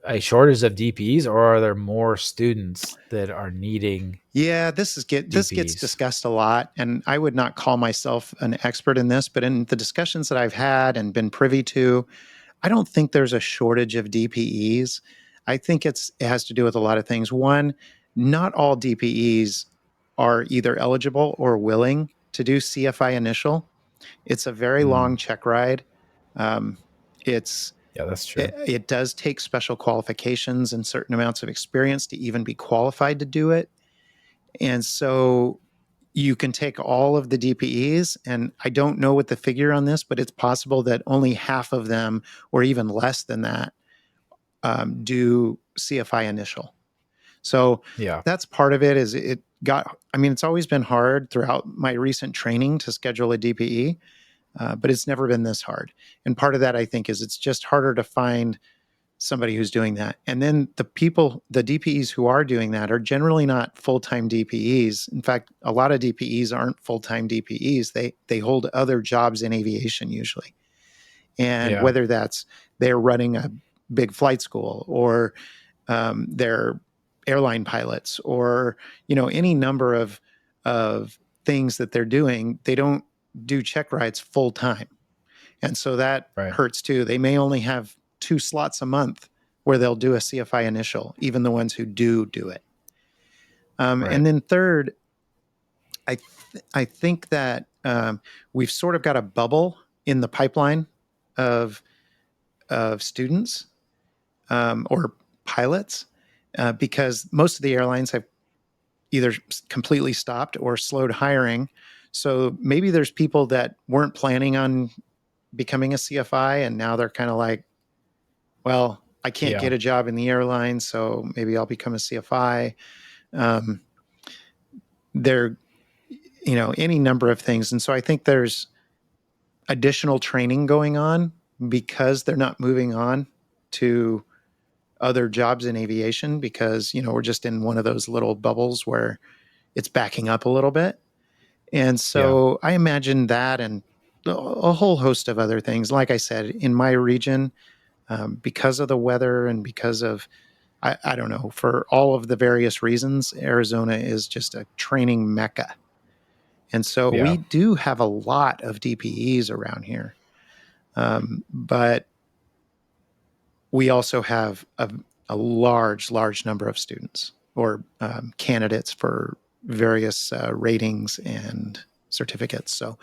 [SPEAKER 4] a shortage of DPs, or are there more students that are needing
[SPEAKER 1] Yeah, this gets
[SPEAKER 4] DPs?
[SPEAKER 1] discussed a lot, and I would not call myself an expert in this, but in the discussions that I've had and been privy to, I don't think there's a shortage of DPEs. I think it has to do with a lot of things. One, not all DPEs are either eligible or willing to do CFI initial. It's a very long
[SPEAKER 4] Mm,
[SPEAKER 1] check ride. Um, it's
[SPEAKER 4] yeah, that's
[SPEAKER 1] it,
[SPEAKER 4] true.
[SPEAKER 1] it does take special qualifications and certain amounts of experience to even be qualified to do it. And so you can take all of the DPEs, and I don't know what the figure on this, but it's possible that only half of them, or even less than that, do CFI initial. So
[SPEAKER 4] Yeah,
[SPEAKER 1] that's part of it. Is it got? I mean, it's always been hard throughout my recent training to schedule a DPE, but it's never been this hard. And part of that, I think, is it's just harder to find somebody who's doing that. And then the DPEs who are doing that are generally not full-time DPEs. In fact, a lot of DPEs aren't full-time DPEs. They hold other jobs in aviation usually. And
[SPEAKER 4] yeah,
[SPEAKER 1] whether that's they're running a big flight school, or they're airline pilots, or any number of things that they're doing, they don't do check rides full time. And so that
[SPEAKER 4] right,
[SPEAKER 1] hurts too. They may only have 2 slots a month where they'll do a CFI initial, even the ones who do it.
[SPEAKER 4] right.
[SPEAKER 1] And then third, I think that we've sort of got a bubble in the pipeline of students, or pilots, because most of the airlines have either completely stopped or slowed hiring. So maybe there's people that weren't planning on becoming a CFI, and now they're kind of like, well, I can't
[SPEAKER 4] Yeah,
[SPEAKER 1] get a job in the airline, so maybe I'll become a CFI. Um, there, any number of things. And so I think there's additional training going on because they're not moving on to other jobs in aviation, because, we're just in one of those little bubbles where it's backing up a little bit. And
[SPEAKER 4] yeah,
[SPEAKER 1] so I imagine that, and a whole host of other things. Like I said, in my region, because of the weather and because of I don't know, for all of the various reasons, Arizona is just a training mecca. And so
[SPEAKER 4] Yeah.
[SPEAKER 1] we do have a lot of DPEs around here. But we also have a large number of students or candidates for various ratings and certificates. So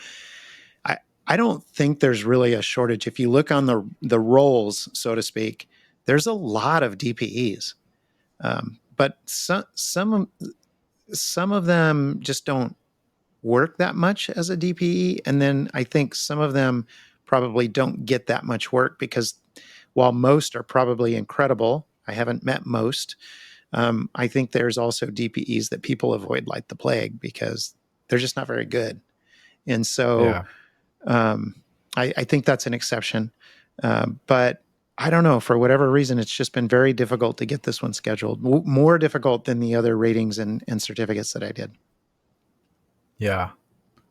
[SPEAKER 1] I don't think there's really a shortage. If you look on the rolls, so to speak, there's a lot of DPEs, but some of them just don't work that much as a DPE, and then I think some of them probably don't get that much work because while most are probably incredible, I haven't met most. I think there's also DPEs that people avoid like the plague because they're just not very good, and so
[SPEAKER 4] Yeah.
[SPEAKER 1] I think that's an exception. But I don't know, for whatever reason, it's just been very difficult to get this one scheduled. More difficult than the other ratings and certificates that I did.
[SPEAKER 4] Yeah.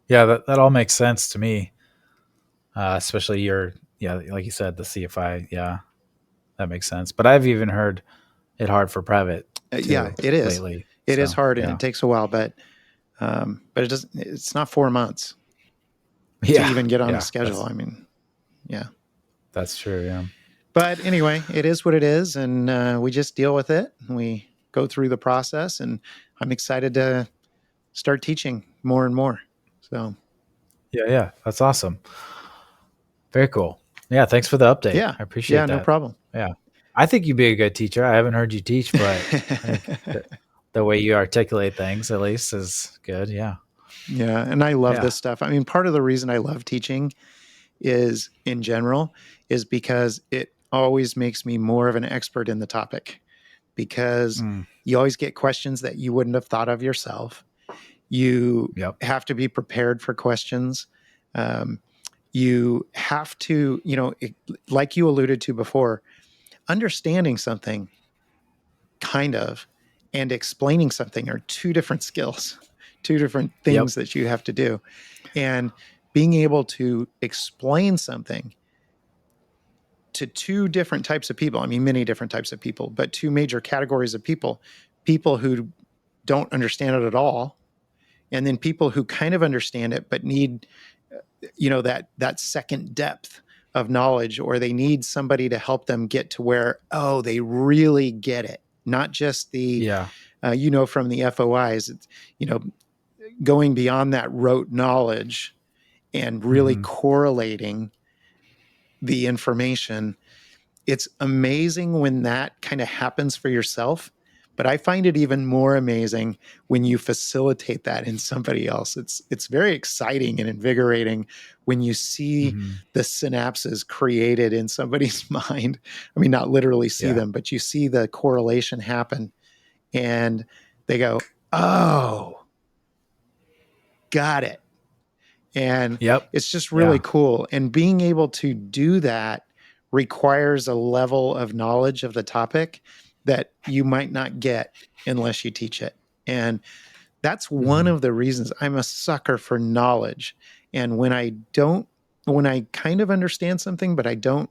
[SPEAKER 4] Yeah. That all makes sense to me. Especially like you said, the CFI. Yeah, that makes sense. But I've even heard it hard for private
[SPEAKER 1] Yeah,
[SPEAKER 4] too
[SPEAKER 1] it is.
[SPEAKER 4] lately.
[SPEAKER 1] It is
[SPEAKER 4] So
[SPEAKER 1] hard and
[SPEAKER 4] yeah.
[SPEAKER 1] it takes a while, but it doesn't. It's not 4 months to
[SPEAKER 4] Yeah.
[SPEAKER 1] even get on the
[SPEAKER 4] Yeah.
[SPEAKER 1] schedule. I mean, yeah.
[SPEAKER 4] That's true. Yeah.
[SPEAKER 1] But anyway, it is what it is, and we just deal with it. We go through the process, and I'm excited to start teaching more and more. So
[SPEAKER 4] Yeah. Yeah. That's awesome. Very cool. Yeah. Thanks for the update.
[SPEAKER 1] yeah,
[SPEAKER 4] I appreciate
[SPEAKER 1] yeah, no
[SPEAKER 4] that.
[SPEAKER 1] problem.
[SPEAKER 4] Yeah. I think you'd be a good teacher. I haven't heard you teach, but I think the way you articulate things at least is good. Yeah.
[SPEAKER 1] Yeah, and I love
[SPEAKER 4] Yeah.
[SPEAKER 1] this stuff. I mean, part of the reason I love teaching is in general is because it always makes me more of an expert in the topic because
[SPEAKER 4] Mm.
[SPEAKER 1] you always get questions that you wouldn't have thought of yourself. You
[SPEAKER 4] Yep.
[SPEAKER 1] have to be prepared for questions. Um, you have to, like you alluded to before, understanding something kind of and explaining something are two different skills, two different
[SPEAKER 4] Yep.
[SPEAKER 1] things that you have to do. And being able to explain something to two different types of people, I mean, many different types of people, but two major categories of people who don't understand it at all, and then people who kind of understand it but need that second depth of knowledge, or they need somebody to help them get to where, oh, they really get it, not just the
[SPEAKER 4] Yeah.
[SPEAKER 1] from the FOIs, it's, you know going beyond that rote knowledge and really
[SPEAKER 4] Hmm.
[SPEAKER 1] correlating the information. It's amazing when that kind of happens for yourself, but I find it even more amazing when you facilitate that in somebody else. It's very exciting and invigorating when you see
[SPEAKER 4] Hmm.
[SPEAKER 1] the synapses created in somebody's mind. I mean, not literally see
[SPEAKER 4] Yeah.
[SPEAKER 1] them, but you see the correlation happen and they go, "Oh, got it." And
[SPEAKER 4] Yep.
[SPEAKER 1] it's just really
[SPEAKER 4] Yeah.
[SPEAKER 1] cool. And being able to do that requires a level of knowledge of the topic that you might not get unless you teach it. And that's one
[SPEAKER 4] Hmm.
[SPEAKER 1] of the reasons I'm a sucker for knowledge. And when I kind of understand something, but I don't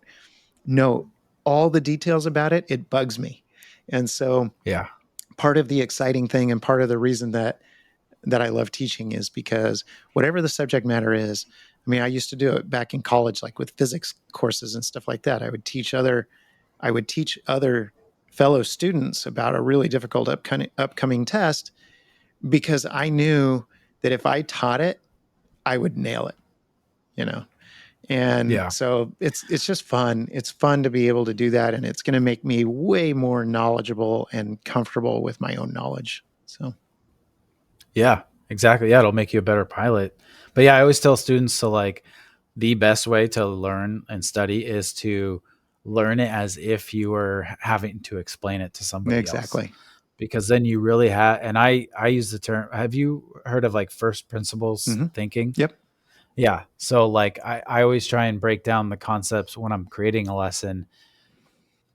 [SPEAKER 1] know all the details about it, it bugs me. And so
[SPEAKER 4] Yeah.
[SPEAKER 1] part of the exciting thing and part of the reason that I love teaching is because whatever the subject matter is, I mean, I used to do it back in college, like with physics courses and stuff like that. I would teach other fellow students about a really difficult upcoming test because I knew that if I taught it, I would nail it, you know? And
[SPEAKER 4] Yeah.
[SPEAKER 1] so it's just fun. It's fun to be able to do that. And it's going to make me way more knowledgeable and comfortable with my own knowledge. So,
[SPEAKER 4] Yeah. Exactly. Yeah. It'll make you a better pilot. But yeah, I always tell students to like the best way to learn and study is to learn it as if you were having to explain it to somebody else.
[SPEAKER 1] exactly.
[SPEAKER 4] Because then you really have, and I use the term, have you heard of like first principles
[SPEAKER 1] Hmm.
[SPEAKER 4] thinking?
[SPEAKER 1] Yep.
[SPEAKER 4] Yeah. So like I always try and break down the concepts when I'm creating a lesson.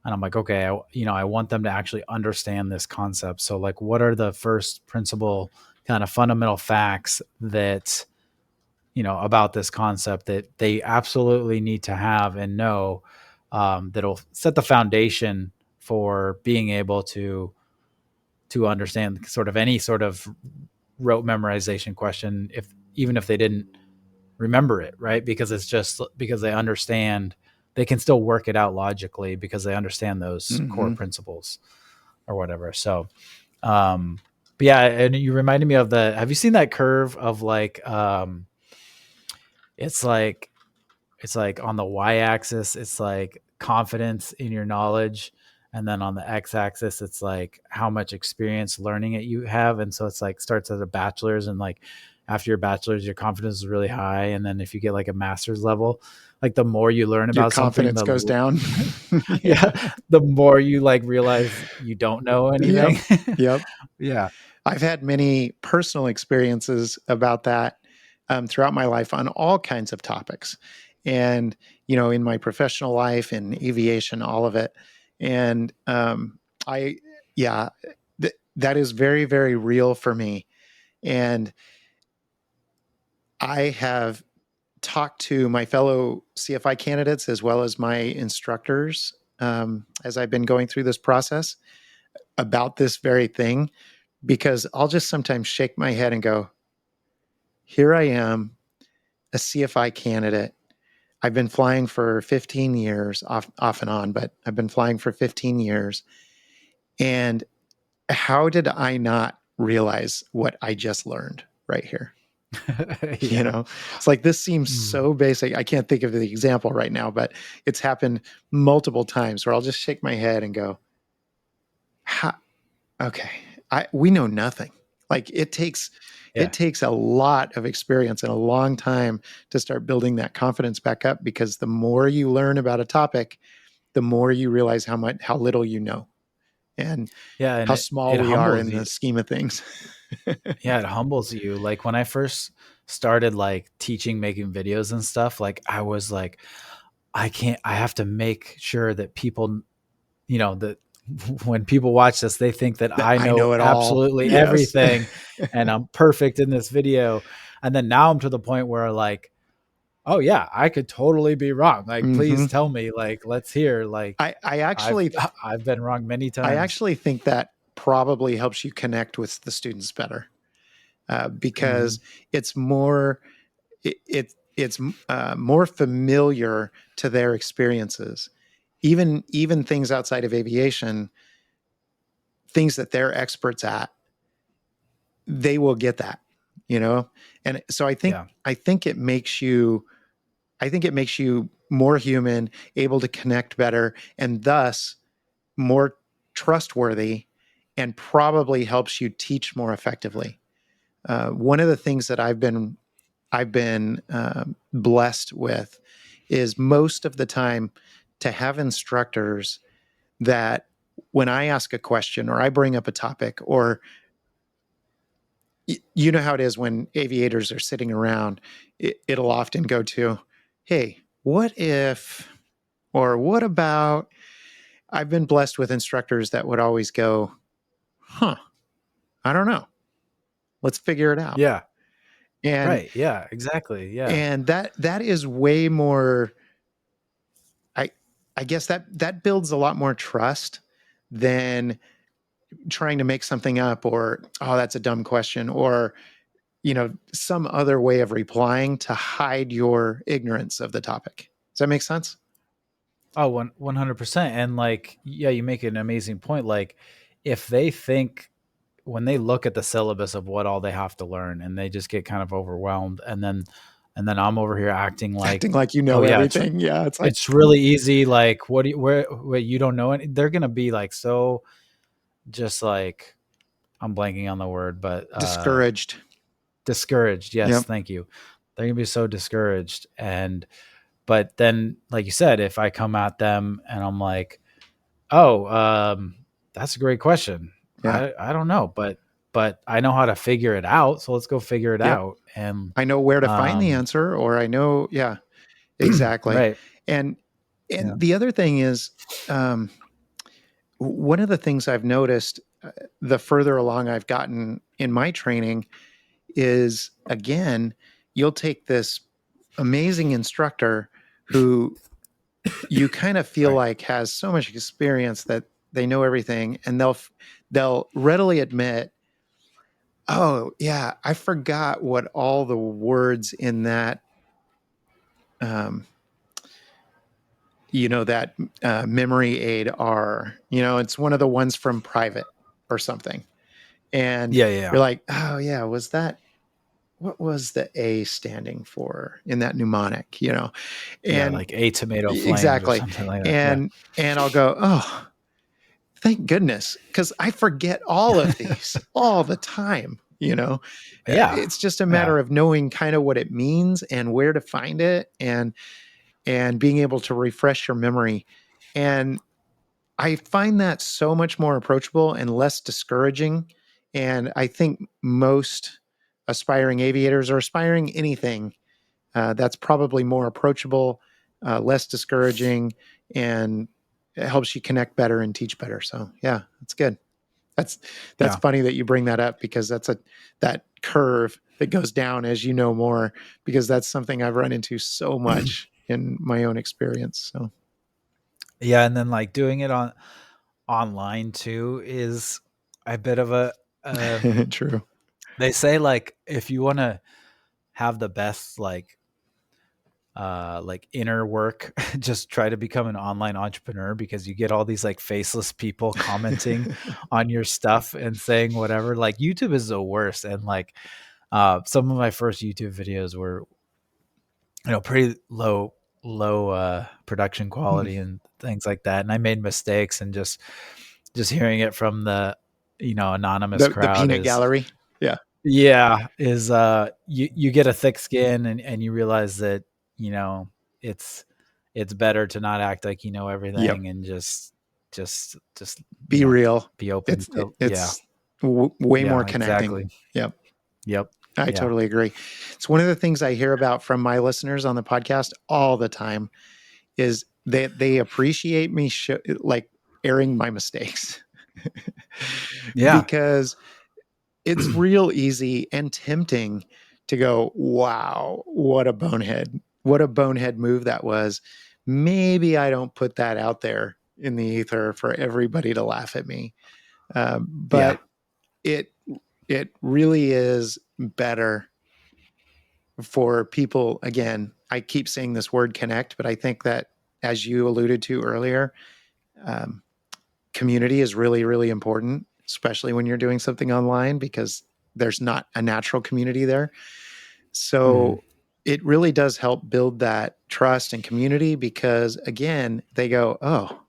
[SPEAKER 4] And I'm like, okay, I want them to actually understand this concept. So like, what are the first principle kind of fundamental facts that, about this concept that they absolutely need to have and know, that'll set the foundation for being able to understand sort of any sort of rote memorization question, if even if they didn't remember it, right? Because it's just because they understand, they can still work it out logically because they understand those core principles or whatever. So, but yeah, and you reminded me of have you seen that curve of like, it's like, it's like on the y-axis, it's like confidence in your knowledge. And then on the x-axis, it's like how much experience learning it you have. And so it's like starts at a bachelor's, and like after your bachelor's, your confidence is really high. And then if you get like a master's level, like the more you learn
[SPEAKER 1] Your
[SPEAKER 4] about something,
[SPEAKER 1] confidence goes down.
[SPEAKER 4] yeah, the more you like realize you don't know anything.
[SPEAKER 1] Yep.
[SPEAKER 4] Yeah.
[SPEAKER 1] I've had many personal experiences about that throughout my life on all kinds of topics. And, in my professional life, in aviation, all of it. And I, yeah, that is very, very real for me. And I have talked to my fellow CFI candidates as well as my instructors as I've been going through this process about this very thing, because I'll just sometimes shake my head and go, here I am, a CFI candidate. I've been flying for 15 years, off and on, but I've been flying for 15 years. And how did I not realize what I just learned right here?
[SPEAKER 4] Yeah.
[SPEAKER 1] It's like, this seems so basic. I can't think of the example right now, but it's happened multiple times where I'll just shake my head and go, okay, we know nothing. Like it takes a lot of experience and a long time to start building that confidence back up, because the more you learn about a topic, the more you realize how little you know, and
[SPEAKER 4] Yeah. And
[SPEAKER 1] how small
[SPEAKER 4] it
[SPEAKER 1] we are
[SPEAKER 4] humbles
[SPEAKER 1] in
[SPEAKER 4] you.
[SPEAKER 1] the scheme of things.
[SPEAKER 4] Yeah, it humbles you. Like when I first started like teaching, making videos and stuff, like I was like, I have to make sure that people, that when people watch this, they think that I
[SPEAKER 1] I
[SPEAKER 4] know
[SPEAKER 1] know it all.
[SPEAKER 4] absolutely
[SPEAKER 1] Yes.
[SPEAKER 4] everything and I'm perfect in this video. And then now I'm to the point where like, oh yeah, I could totally be wrong. Like, please
[SPEAKER 1] hmm
[SPEAKER 4] tell me, like, let's hear, like
[SPEAKER 1] I
[SPEAKER 4] I've,
[SPEAKER 1] actually
[SPEAKER 4] I've been wrong many
[SPEAKER 1] I
[SPEAKER 4] times.
[SPEAKER 1] actually think that probably helps you connect with the students better, because it's more it's more familiar to their experiences, even things outside of aviation, things that they're experts at, they will get that, and so
[SPEAKER 4] Yeah.
[SPEAKER 1] I think it makes you more human, able to connect better, and thus more trustworthy, and probably helps you teach more effectively. One of the things that I've been blessed with is most of the time to have instructors that, when I ask a question or I bring up a topic, or you know how it is when aviators are sitting around, it'll often go to, hey, what if, or what about? I've been blessed with instructors that would always go, huh, I don't know. Let's figure it out.
[SPEAKER 4] Yeah.
[SPEAKER 1] And
[SPEAKER 4] Right. Yeah, exactly. Yeah.
[SPEAKER 1] and that is way more, I I guess that builds a lot more trust than trying to make something up, or, oh, that's a dumb question, or some other way of replying to hide your ignorance of the topic. Does that make sense?
[SPEAKER 4] Oh, 100%. And like, yeah, you make an amazing point. Like, if they think when they look at the syllabus of what all they have to learn, and they just get kind of overwhelmed, and then I'm over here acting like,
[SPEAKER 1] Acting like you
[SPEAKER 4] oh
[SPEAKER 1] know
[SPEAKER 4] yeah,
[SPEAKER 1] everything. Yeah, it's like
[SPEAKER 4] it's really easy. Like, what do you, where you don't know any? They're gonna be like so, just like, I'm blanking on the word, but
[SPEAKER 1] discouraged.
[SPEAKER 4] discouraged. Yes,
[SPEAKER 1] Yep.
[SPEAKER 4] thank you. They're gonna be so discouraged. And but then, like you said, if I come at them and I'm like, oh, that's a great question.
[SPEAKER 1] Yeah.
[SPEAKER 4] I don't know, but I know how to figure it out. So let's go figure it
[SPEAKER 1] Yep.
[SPEAKER 4] out. And
[SPEAKER 1] I know where to find the
[SPEAKER 4] um,
[SPEAKER 1] answer, or I know, yeah, exactly.
[SPEAKER 4] right,
[SPEAKER 1] And
[SPEAKER 4] yeah,
[SPEAKER 1] the other thing is, um, one of the things I've noticed, the further along I've gotten in my training, is, again, you'll take this amazing instructor who you kind of feel
[SPEAKER 4] right,
[SPEAKER 1] like has so much experience that they know everything, and they'll readily admit, oh yeah, I forgot what all the words in that um, that memory aid are. It's one of the ones from private or something, and
[SPEAKER 4] Yeah.
[SPEAKER 1] you're like, oh yeah, was that, what was the A standing for in that mnemonic?
[SPEAKER 4] Yeah.
[SPEAKER 1] And
[SPEAKER 4] Like a tomato flames or
[SPEAKER 1] exactly,
[SPEAKER 4] something like that. Yeah.
[SPEAKER 1] and I'll go, oh, thank goodness, because I forget all of these all the time.
[SPEAKER 4] Yeah.
[SPEAKER 1] It's just a
[SPEAKER 4] Yeah.
[SPEAKER 1] matter of knowing kind of what it means and where to find it, and being able to refresh your memory. And I find that so much more approachable and less discouraging. And I think most aspiring aviators or aspiring anything, that's probably more approachable, less discouraging, and it helps you connect better and teach better. So yeah, that's good. That's
[SPEAKER 4] Yeah.
[SPEAKER 1] funny that you bring that up, because that curve that goes down as you know more, because that's something I've run into so much in my own experience. So
[SPEAKER 4] Yeah. And then like doing it online too is a bit of uh,
[SPEAKER 1] true.
[SPEAKER 4] they say like if you want to have the best like inner work, just try to become an online entrepreneur, because you get all these like faceless people commenting on your stuff and saying whatever. Like YouTube is the worst. And like some of my first YouTube videos were, pretty low production quality and things like that. And I made mistakes, and just hearing it from the, anonymous
[SPEAKER 1] The
[SPEAKER 4] crowd
[SPEAKER 1] peanut
[SPEAKER 4] is,
[SPEAKER 1] gallery. Yeah.
[SPEAKER 4] yeah, is you get a thick skin, and you realize that, you know, it's it's better to not act like you know
[SPEAKER 1] Yep.
[SPEAKER 4] everything, and just
[SPEAKER 1] Be real.
[SPEAKER 4] be open
[SPEAKER 1] It's
[SPEAKER 4] to, yeah.
[SPEAKER 1] it's way more
[SPEAKER 4] Yeah,
[SPEAKER 1] connecting.
[SPEAKER 4] exactly.
[SPEAKER 1] Yep.
[SPEAKER 4] Yep.
[SPEAKER 1] I
[SPEAKER 4] Yeah.
[SPEAKER 1] totally agree. It's one of the things I hear about from my listeners on the podcast all the time, is they appreciate me like airing my mistakes.
[SPEAKER 4] Yeah.
[SPEAKER 1] Because it's real easy and tempting to go, wow, what a bonehead. What a bonehead move that was. Maybe I don't put that out there in the ether for everybody to laugh at me.
[SPEAKER 4] Yeah.
[SPEAKER 1] But it really is better for people. Again, I keep saying this word connect, but I think that, as you alluded to earlier, um, community is really, really important, especially when you're doing something online, because there's not a natural community there.
[SPEAKER 4] Mhm.
[SPEAKER 1] So it really does help build that trust and community, because again, they go, oh,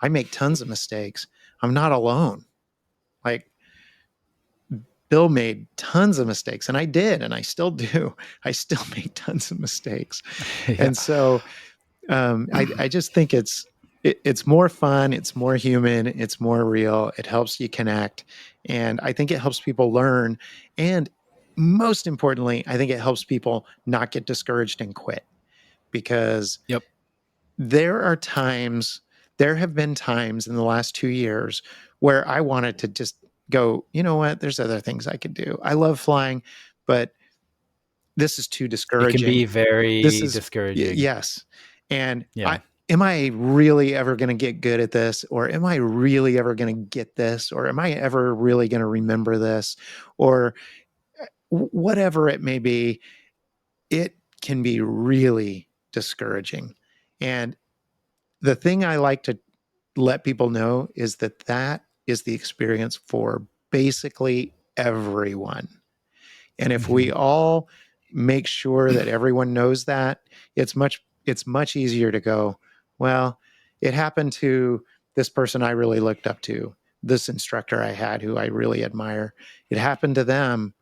[SPEAKER 1] I make tons of mistakes. I'm not alone. Like, Bill made tons of mistakes, and I did, and I still do. I still make tons of mistakes.
[SPEAKER 4] Yeah.
[SPEAKER 1] And so I just think it's more fun, it's more human, it's more real. It helps you connect, and I think it helps people learn. And most importantly, I think it helps people not get discouraged and quit, because
[SPEAKER 4] Yep.
[SPEAKER 1] there have been times in the last 2 years where I wanted to just go, you know what? There's other things I could do. I love flying, but this is too
[SPEAKER 4] It can
[SPEAKER 1] discouraging.
[SPEAKER 4] be
[SPEAKER 1] This
[SPEAKER 4] very
[SPEAKER 1] is
[SPEAKER 4] discouraging.
[SPEAKER 1] yes. And
[SPEAKER 4] Yeah.
[SPEAKER 1] am I really ever going to get good at this? Or am I really ever going to get this? Or am I ever really going to remember this? Or whatever it may be, it can be really discouraging. And the thing I like to let people know is that that is the experience for basically everyone. And if we
[SPEAKER 4] Mhm.
[SPEAKER 1] all make sure that everyone knows that, it's much easier to go, well, it happened to this person I really looked up to, this instructor I had who I really admire. It happened to them.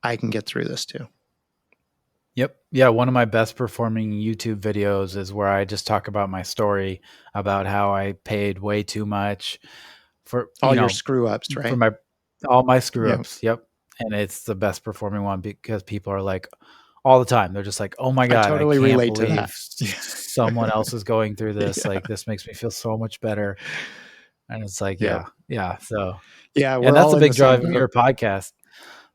[SPEAKER 1] I can get through this too.
[SPEAKER 4] Yep. Yeah, one of my best performing YouTube videos is where I just talk about my story about how I paid way too much for,
[SPEAKER 1] All your screw ups,
[SPEAKER 4] for
[SPEAKER 1] right?
[SPEAKER 4] my all my screw
[SPEAKER 1] Yeah.
[SPEAKER 4] ups. Yep. And it's the best performing one, because people are like, all the time, they're just like, "Oh my
[SPEAKER 1] I
[SPEAKER 4] god, I
[SPEAKER 1] totally
[SPEAKER 4] can't
[SPEAKER 1] relate to
[SPEAKER 4] believe
[SPEAKER 1] that. Yeah.
[SPEAKER 4] someone else is going through this.
[SPEAKER 1] Yeah.
[SPEAKER 4] Like, this makes me feel so much better." And it's like,
[SPEAKER 1] Yep.
[SPEAKER 4] yeah, yeah. So,
[SPEAKER 1] Yeah.
[SPEAKER 4] and
[SPEAKER 1] We're
[SPEAKER 4] that's
[SPEAKER 1] all
[SPEAKER 4] a
[SPEAKER 1] in the
[SPEAKER 4] big draw
[SPEAKER 1] same
[SPEAKER 4] of
[SPEAKER 1] boat.
[SPEAKER 4] your podcast.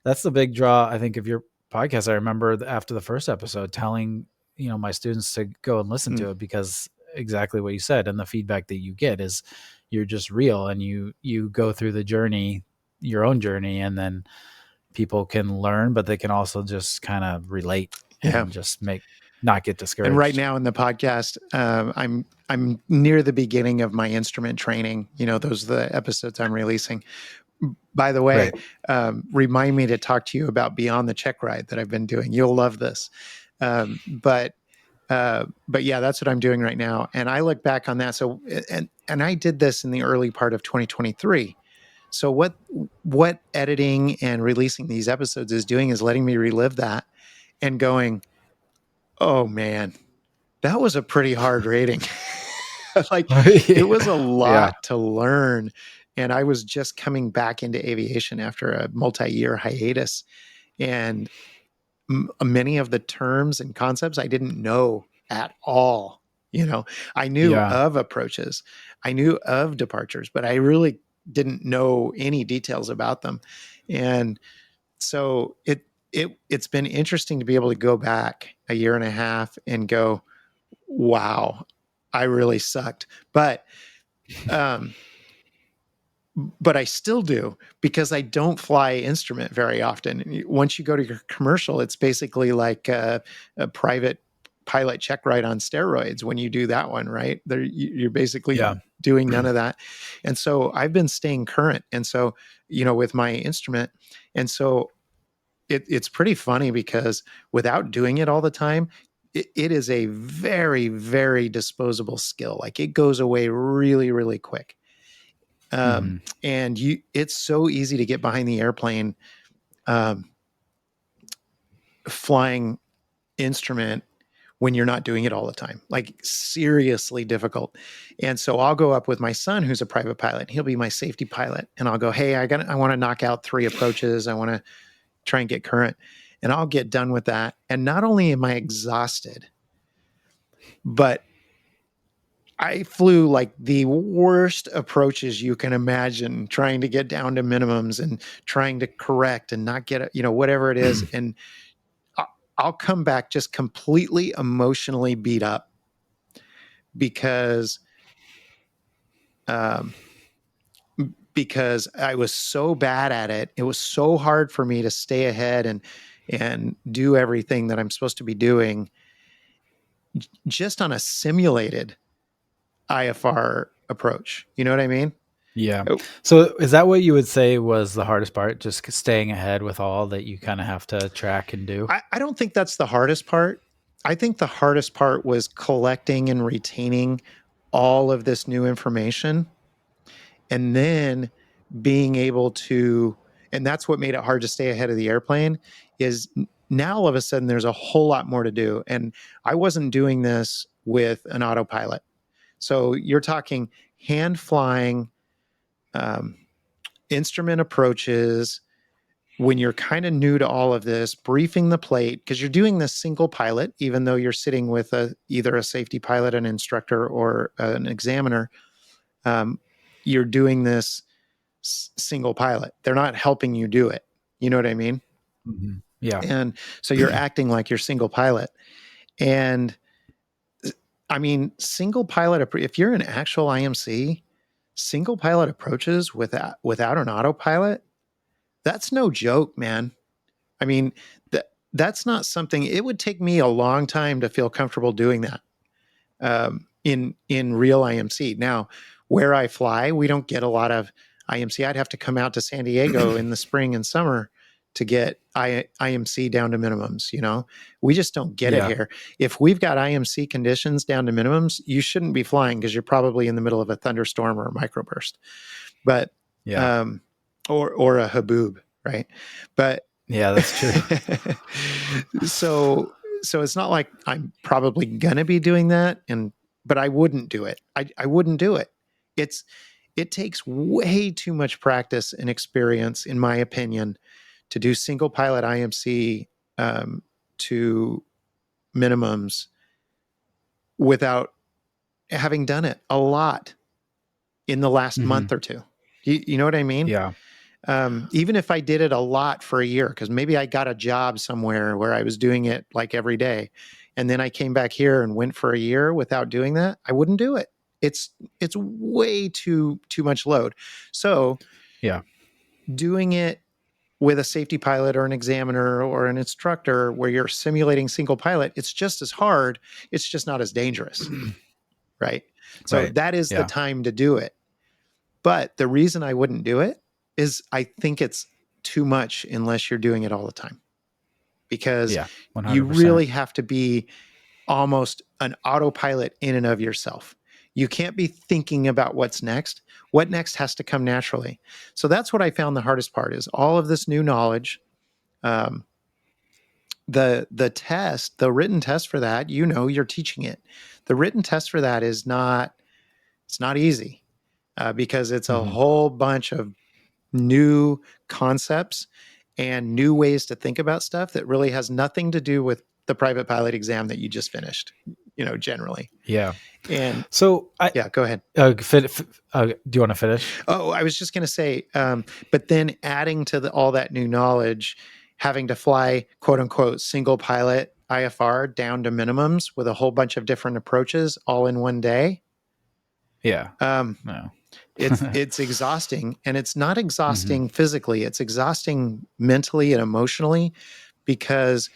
[SPEAKER 4] That's the big draw, I think, of your podcast. I remember after the first episode telling, my students to go and listen
[SPEAKER 1] Mm.
[SPEAKER 4] to it, because exactly what you said. And the feedback that you get is you're just real, and you go through the journey, your own journey, and then people can learn, but they can also just kind of relate
[SPEAKER 1] Yeah.
[SPEAKER 4] and just not get discouraged.
[SPEAKER 1] And right now in the podcast, I'm near the beginning of my instrument training. Those are the episodes I'm releasing. By the way, remind me to talk to you about Beyond the Check Ride that I've been doing. You'll love this. But yeah, that's what I'm doing right now. And I look back on that. So, and I did this in the early part of 2023. So what editing and releasing these episodes is doing is letting me relive that and going, oh man, that was a pretty hard rating. Like it was a lot to learn. And I was just coming back into aviation after a multi-year hiatus. And many of the terms and concepts I didn't know at all. I knew of approaches, I knew of departures, but I really didn't know any details about them. And so it's been interesting to be able to go back a year and a half and go, wow, I really sucked. But I still do, because I don't fly instrument very often. Once you go to your commercial, it's basically like a private pilot check ride on steroids when you do that one, right? You're basically doing none of that. And so I've been staying current. And so, with my instrument. And so it's pretty funny, because without doing it all the time, it is a very, very disposable skill. Like it goes away really, really quick. And it's so easy to get behind the airplane, flying instrument when you're not doing it all the time, like seriously difficult. And so I'll go up with my son, who's a private pilot. He'll be my safety pilot. And I'll go, hey, I want to knock out 3 approaches. I want to try and get current, and I'll get done with that. And not only am I exhausted, but I flew like the worst approaches you can imagine, trying to get down to minimums and trying to correct and not get, whatever it is. And I'll come back just completely emotionally beat up because I was so bad at it. It was so hard for me to stay ahead and do everything that I'm supposed to be doing just on a simulated IFR approach. You know what I mean?
[SPEAKER 4] Yeah. So is that what you would say was the hardest part? Just staying ahead with all that you kind of have to track and do?
[SPEAKER 1] I don't think that's the hardest part. I think the hardest part was collecting and retaining all of this new information, and then being able to, and that's what made it hard to stay ahead of the airplane, is now all of a sudden there's a whole lot more to do. And I wasn't doing this with an autopilot. So you're talking hand flying, instrument approaches, when you're kind of new to all of this, briefing the plate, because you're doing this single pilot, even though you're sitting with either a safety pilot, an instructor, or an examiner. You're doing this single pilot. They're not helping you do it. You know what I mean?
[SPEAKER 4] Mm-hmm. Yeah.
[SPEAKER 1] And so you're acting like you're single pilot. And I mean, single pilot, if you're an actual IMC, single pilot approaches without an autopilot, that's no joke, man. I mean, that's not something, it would take me a long time to feel comfortable doing that in real IMC. Now, where I fly, we don't get a lot of IMC. I'd have to come out to San Diego in the spring and summer to get IMC down to minimums. We just don't get it here. If we've got IMC conditions down to minimums, you shouldn't be flying, because you're probably in the middle of a thunderstorm or a microburst, but or a haboob, right? But
[SPEAKER 4] yeah, that's true.
[SPEAKER 1] So it's not like I'm probably gonna be doing that, but I wouldn't do it. I wouldn't do it. It takes way too much practice and experience, in my opinion, to do single pilot IMC to minimums without having done it a lot in the last month or two. You know what I mean?
[SPEAKER 4] Yeah.
[SPEAKER 1] Even if I did it a lot for a year, because maybe I got a job somewhere where I was doing it like every day, and then I came back here and went for a year without doing that, I wouldn't do it. It's way too much load. So
[SPEAKER 4] Yeah.
[SPEAKER 1] doing it with a safety pilot or an examiner or an instructor where you're simulating single pilot, it's just as hard. It's just not as dangerous. Right. So
[SPEAKER 4] Right.
[SPEAKER 1] that is the
[SPEAKER 4] Yeah.
[SPEAKER 1] time to do it. But the reason I wouldn't do it is I think it's too much unless you're doing it all the time, because
[SPEAKER 4] Yeah. 100%.
[SPEAKER 1] you really have to be almost an autopilot in and of yourself. You can't be thinking about what's next. What next has to come naturally. So that's what I found the hardest part is all of this new knowledge. The test, the written test for that, you're teaching it. The written test for that it's not easy because it's a whole bunch of new concepts and new ways to think about stuff that really has nothing to do with the private pilot exam that you just finished, generally.
[SPEAKER 4] Yeah.
[SPEAKER 1] And
[SPEAKER 4] So
[SPEAKER 1] yeah, go ahead.
[SPEAKER 4] do you want to finish?
[SPEAKER 1] Oh, I was just going to say, but then adding to all that new knowledge, having to fly quote unquote single pilot IFR down to minimums with a whole bunch of different approaches all in one day.
[SPEAKER 4] Yeah.
[SPEAKER 1] No. It's exhausting, and it's not exhausting physically. It's exhausting mentally and emotionally because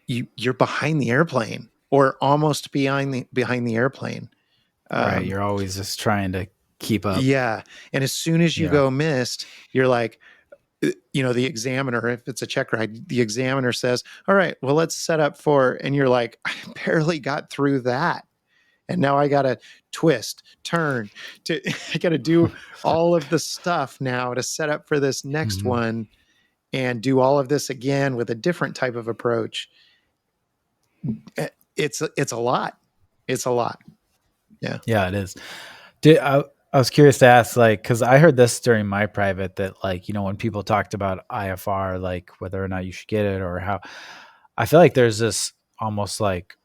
[SPEAKER 1] you're behind the airplane or almost behind the airplane.
[SPEAKER 4] Right. You're always just trying to keep up.
[SPEAKER 1] Yeah. And as soon as you go missed, you're like, the examiner, if it's a check ride, the examiner says, all right, well, let's set up for, and you're like, I barely got through that. And now I got to twist, turn, I got to do all of the stuff now to set up for this next one and do all of this again with a different type of approach. It's a lot. It's a lot. Yeah.
[SPEAKER 4] Yeah, it is. I was curious to ask, like, because I heard this during my private that, like, when people talked about IFR, like whether or not you should get it or how, I feel like there's this almost like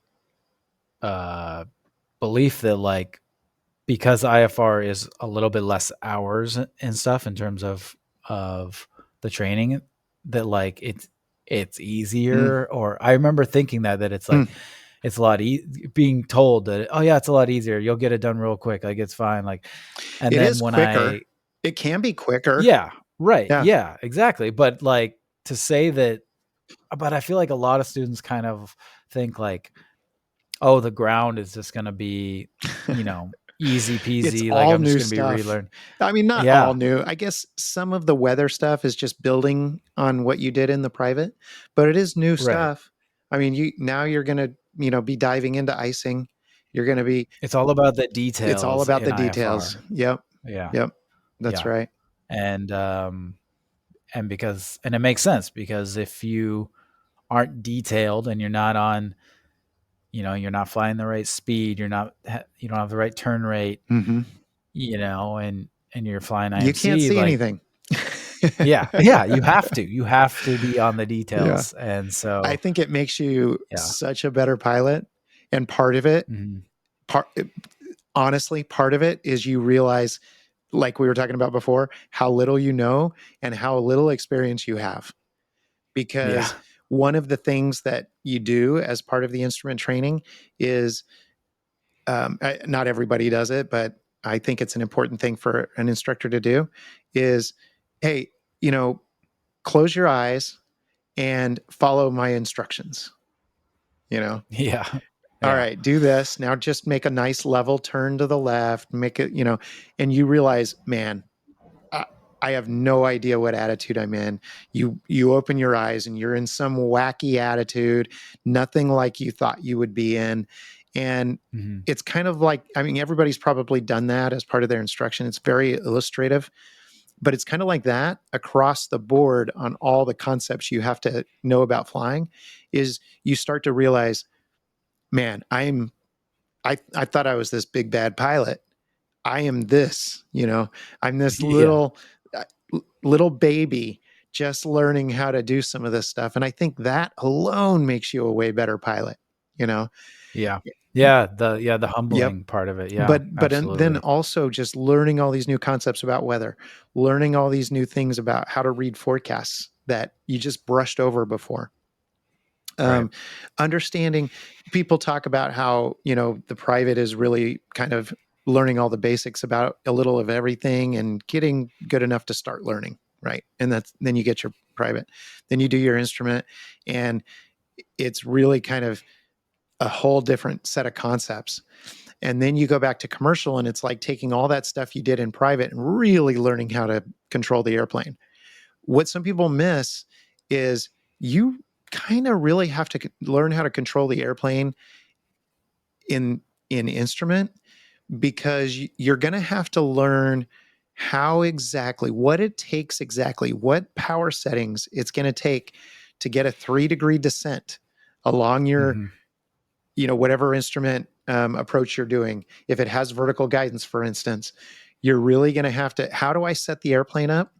[SPEAKER 4] belief that, like, because IFR is a little bit less hours and stuff in terms of the training, that like it's easier. Or I remember thinking that it's like it's a lot being told that, oh yeah, it's a lot easier, you'll get it done real quick, like it's fine, like, and
[SPEAKER 1] it
[SPEAKER 4] then
[SPEAKER 1] is
[SPEAKER 4] when
[SPEAKER 1] quicker. It can be quicker.
[SPEAKER 4] Yeah, right. Yeah, exactly. But like to say that, but I feel like a lot of students kind of think like, oh, the ground is just going to be, easy peasy.
[SPEAKER 1] It's
[SPEAKER 4] like
[SPEAKER 1] all
[SPEAKER 4] I'm
[SPEAKER 1] new
[SPEAKER 4] just going to be
[SPEAKER 1] stuff.
[SPEAKER 4] relearned.
[SPEAKER 1] I mean, not all new. I guess some of the weather stuff is just building on what you did in the private, but it is new stuff. I mean, you're going to, be diving into icing. You're going to be.
[SPEAKER 4] It's all about the details.
[SPEAKER 1] It's all about the
[SPEAKER 4] IFR.
[SPEAKER 1] details. Yep.
[SPEAKER 4] Yeah.
[SPEAKER 1] Yep. That's right.
[SPEAKER 4] And it makes sense, because if you aren't detailed and you're not on, you're not flying the right speed, you don't have the right turn rate, and you're flying IMC,
[SPEAKER 1] you can't see anything.
[SPEAKER 4] yeah, you have to be on the details. Yeah. And so
[SPEAKER 1] I think it makes you such a better pilot. And part of it, honestly, part of it is you realize, like we were talking about before, how little you know and how little experience you have. Because one of the things that you do as part of the instrument training is, not everybody does it, but I think it's an important thing for an instructor to do, is, hey, close your eyes and follow my instructions.
[SPEAKER 4] Yeah.
[SPEAKER 1] All right, do this. Now just make a nice level turn to the left, make it, and you realize, man, I have no idea what attitude I'm in. You open your eyes and you're in some wacky attitude, nothing like you thought you would be in. And it's kind of like, I mean, everybody's probably done that as part of their instruction. It's very illustrative, but it's kind of like that across the board on all the concepts you have to know about flying. Is you start to realize, man, I thought I was this big bad pilot. I am this, I'm this little baby just learning how to do some of this stuff. And I think that alone makes you a way better pilot,
[SPEAKER 4] Yeah. The humbling part of it. Yeah.
[SPEAKER 1] But then also just learning all these new concepts about weather, learning all these new things about how to read forecasts that you just brushed over before. Um, Understanding, people talk about how, the private is really kind of learning all the basics about a little of everything and getting good enough to start learning, right? And then you get your private, then you do your instrument, and it's really kind of a whole different set of concepts. And then you go back to commercial, and it's like taking all that stuff you did in private and really learning how to control the airplane. What some people miss is you kind of really have to learn how to control the airplane in instrument, because you're going to have to learn how exactly, what it takes exactly, what power settings it's going to take to get a 3-degree descent along your,
[SPEAKER 4] Mm-hmm.
[SPEAKER 1] Whatever instrument approach you're doing. If it has vertical guidance, for instance, you're really going to have to, how do I set the airplane up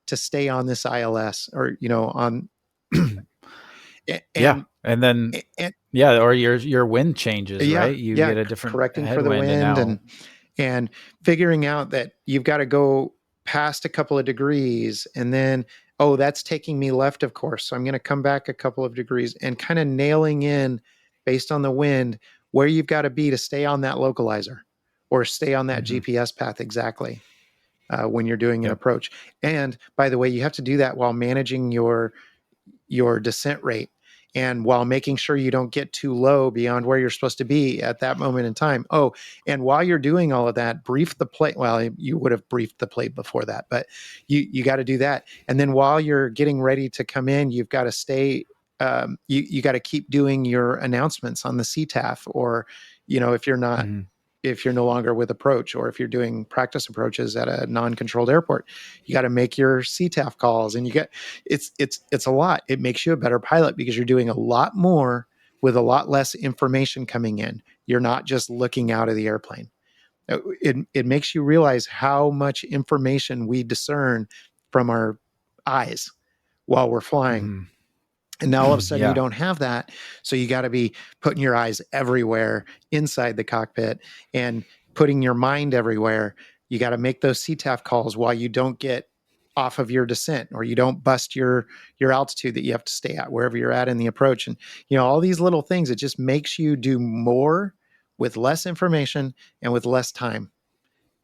[SPEAKER 1] to stay on this ILS, or, on,
[SPEAKER 4] Yeah.
[SPEAKER 1] and,
[SPEAKER 4] And then,
[SPEAKER 1] and
[SPEAKER 4] yeah, or your wind changes,
[SPEAKER 1] yeah,
[SPEAKER 4] right? You
[SPEAKER 1] yeah,
[SPEAKER 4] get a different
[SPEAKER 1] correcting for the
[SPEAKER 4] headwind, and
[SPEAKER 1] wind,
[SPEAKER 4] now,
[SPEAKER 1] and figuring out that you've got to go past a couple of degrees, and then, oh, that's taking me left of course, so I'm going to come back a couple of degrees, and kind of nailing in based on the wind where you've got to be to stay on that localizer or stay on that
[SPEAKER 4] Mhm.
[SPEAKER 1] GPS path exactly, when you're doing an
[SPEAKER 4] Yep.
[SPEAKER 1] approach. And by the way, you have to do that while managing your descent rate, and while making sure you don't get too low beyond where you're supposed to be at that moment in time. Oh, and while you're doing all of that, brief the plate. Well, you would have briefed the plate before that, but you got to do that. And then while you're getting ready to come in, you've got to stay. You got to keep doing your announcements on the CTAF, or if you're not,
[SPEAKER 4] Mhm.
[SPEAKER 1] if you're no longer with approach, or if you're doing practice approaches at a non-controlled airport, you got to make your CTAF calls, and you get, it's a lot. It makes you a better pilot because you're doing a lot more with a lot less information coming in. You're not just looking out of the airplane. It makes you realize how much information we discern from our eyes while we're flying.
[SPEAKER 4] Mhm.
[SPEAKER 1] And now all of a sudden you
[SPEAKER 4] Yeah.
[SPEAKER 1] don't have that. So you got to be putting your eyes everywhere inside the cockpit and putting your mind everywhere. You got to make those CTAF calls while you don't get off of your descent, or you don't bust your altitude that you have to stay at wherever you're at in the approach. And all these little things, it just makes you do more with less information and with less time.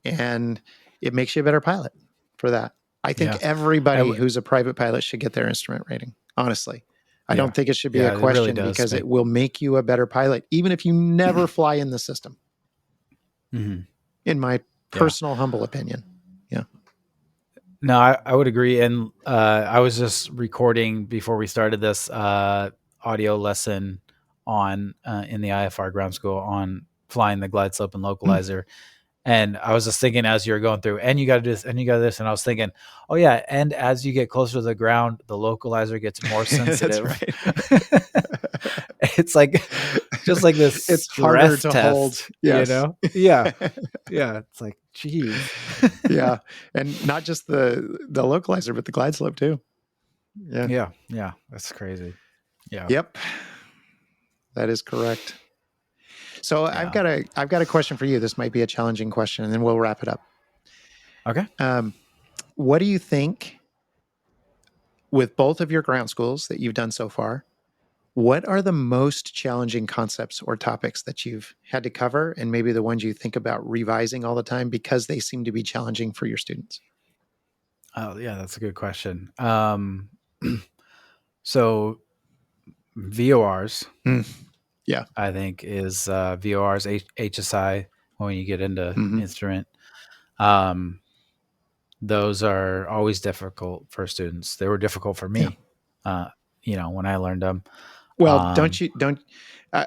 [SPEAKER 1] And it makes you a better pilot for that. I think
[SPEAKER 4] Yeah.
[SPEAKER 1] everybody who's a private pilot should get their instrument rating, honestly. I
[SPEAKER 4] Yeah.
[SPEAKER 1] don't think it should be a
[SPEAKER 4] Yeah, it really
[SPEAKER 1] question,
[SPEAKER 4] does
[SPEAKER 1] because
[SPEAKER 4] make.
[SPEAKER 1] it will make you a better pilot, even if you never fly in the system,
[SPEAKER 4] Mhm.
[SPEAKER 1] in my
[SPEAKER 4] Yeah.
[SPEAKER 1] personal, humble opinion. Yeah.
[SPEAKER 4] No, I would agree. And I was just recording before we started this audio lesson on in the IFR ground school on flying the glide slope and localizer. And I was just thinking as you were going through, and you got to do this, and you got this, and I was thinking, oh yeah, and as you get closer to the ground, the localizer gets more
[SPEAKER 1] That's
[SPEAKER 4] sensitive.
[SPEAKER 1] right.
[SPEAKER 4] It's like just like this
[SPEAKER 1] It's harder
[SPEAKER 4] stress
[SPEAKER 1] to hold.
[SPEAKER 4] test,
[SPEAKER 1] Yes.
[SPEAKER 4] Yeah, yeah. It's like, geez.
[SPEAKER 1] Yeah. And not just the localizer, but the glide slope too. Yeah.
[SPEAKER 4] Yeah, yeah. That's crazy. Yeah,
[SPEAKER 1] Yep. That is correct. So
[SPEAKER 4] yeah.
[SPEAKER 1] I've got a question for you. This might be a challenging question, and then we'll wrap it up.
[SPEAKER 4] Okay.
[SPEAKER 1] What do you think, with both of your ground schools that you've done so far, what are the most challenging concepts or topics that you've had to cover, and maybe the ones you think about revising all the time because they seem to be challenging for your students?
[SPEAKER 4] Oh, yeah. That's a good question. So VORs,
[SPEAKER 1] Mm, yeah.
[SPEAKER 4] I think, is VORs, HSI when you get into
[SPEAKER 1] Hmm.
[SPEAKER 4] instrument. Um, those are always difficult for students. They were difficult for
[SPEAKER 1] Yeah.
[SPEAKER 4] me, uh, when I learned them.
[SPEAKER 1] Well,
[SPEAKER 4] Um,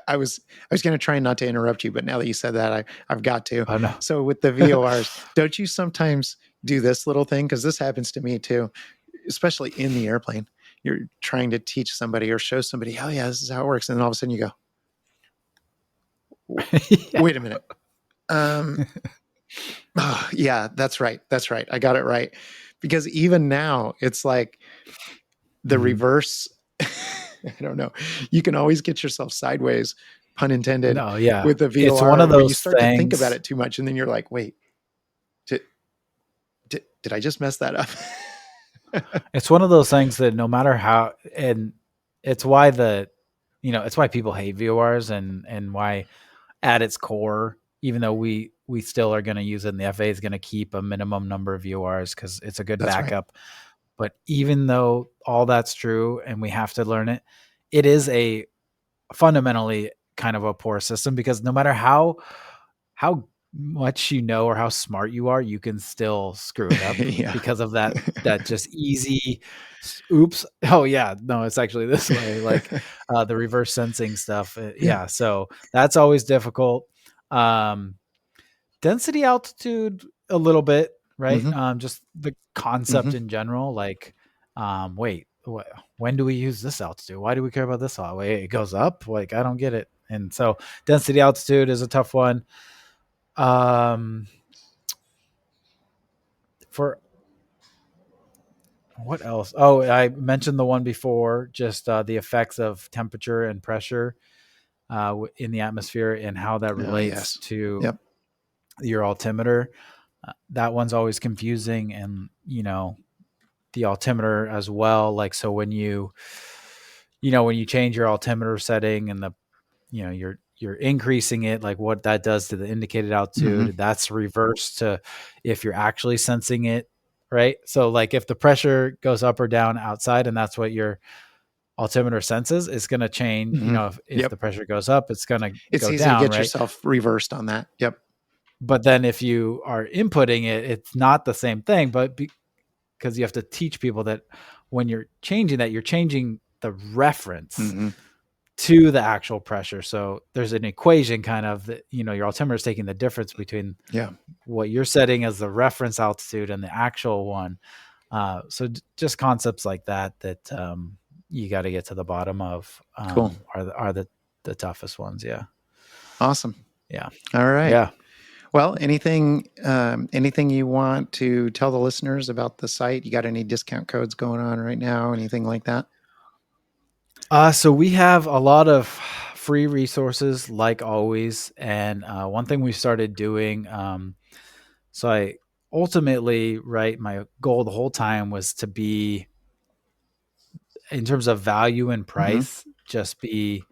[SPEAKER 1] I was going to try not to interrupt you, but now that you said that, I've got to.
[SPEAKER 4] oh no.
[SPEAKER 1] So with the VORs, don't you sometimes do this little thing? Because this happens to me too, especially in the airplane. You're trying to teach somebody or show somebody, oh yeah, this is how it works. And then all of a sudden you go,
[SPEAKER 4] Yeah.
[SPEAKER 1] wait a minute. Oh, yeah, that's right. That's right. I got it right. Because even now, it's like the
[SPEAKER 4] Mhm.
[SPEAKER 1] reverse. I don't know. You can always get yourself sideways, pun intended,
[SPEAKER 4] No, yeah.
[SPEAKER 1] with the
[SPEAKER 4] It's one
[SPEAKER 1] VOR
[SPEAKER 4] of
[SPEAKER 1] when you
[SPEAKER 4] those
[SPEAKER 1] start to think about
[SPEAKER 4] things.
[SPEAKER 1] it too much. And then you're like, wait, did, did I just mess that up?
[SPEAKER 4] It's one of those things that no matter how, and it's why it's why people hate VORs and why at its core, even though we still are going to use it, and the FAA is going to keep a minimum number of VORs because it's a good
[SPEAKER 1] That's right.
[SPEAKER 4] backup. But even though all that's true and we have to learn it, it is a fundamentally kind of a poor system, because no matter how much or how smart you are, you can still screw it up
[SPEAKER 1] Yeah.
[SPEAKER 4] because of that just easy oops, oh yeah, no, it's actually this way, like the reverse sensing stuff. Yeah, so that's always difficult. um Density, altitude, a little bit, right?
[SPEAKER 1] Hmm.
[SPEAKER 4] Just the concept
[SPEAKER 1] Hmm.
[SPEAKER 4] in general, like wait, when do we use this altitude? Why do we care about this? Wait, it goes up, like I don't get it. And so density, altitude is a tough one. um for What else? Oh, I mentioned the one before, just the effects of temperature and pressure in the atmosphere and how that
[SPEAKER 1] Oh,
[SPEAKER 4] relates
[SPEAKER 1] yes.
[SPEAKER 4] to
[SPEAKER 1] Yep.
[SPEAKER 4] your altimeter. That one's always confusing, and the altimeter as well. Like, so when you change your altimeter setting, and you're increasing it, like what that does to the indicated
[SPEAKER 1] Hmm.
[SPEAKER 4] altitude, that's reversed to if you're actually sensing it, right? So like if the pressure goes up or down outside and that's what your altimeter senses, it's going to change.
[SPEAKER 1] Hmm.
[SPEAKER 4] If
[SPEAKER 1] Yep.
[SPEAKER 4] the pressure goes up, it's going to
[SPEAKER 1] It's
[SPEAKER 4] go
[SPEAKER 1] easy to
[SPEAKER 4] down,
[SPEAKER 1] get
[SPEAKER 4] right?
[SPEAKER 1] yourself reversed on that. Yep.
[SPEAKER 4] But then if you are inputting it, it's not the same thing. But because you have to teach people that when you're changing that, you're changing the reference
[SPEAKER 1] Hmm.
[SPEAKER 4] to the actual pressure. So there's an equation kind of that, your altimeter is taking the difference between
[SPEAKER 1] Yeah.
[SPEAKER 4] what you're setting as the reference altitude and the actual one. So just concepts like that you got to get to the bottom of,
[SPEAKER 1] Cool.
[SPEAKER 4] are the toughest ones. Yeah.
[SPEAKER 1] Awesome.
[SPEAKER 4] Yeah.
[SPEAKER 1] All right.
[SPEAKER 4] Yeah.
[SPEAKER 1] Well, anything you want to tell the listeners about the site? You got any discount codes going on right now? Anything like that?
[SPEAKER 4] So we have a lot of free resources, like always. And one thing we started doing, so I ultimately, right, my goal the whole time was to be, in terms of value and
[SPEAKER 1] Hmm.
[SPEAKER 4] price, just be,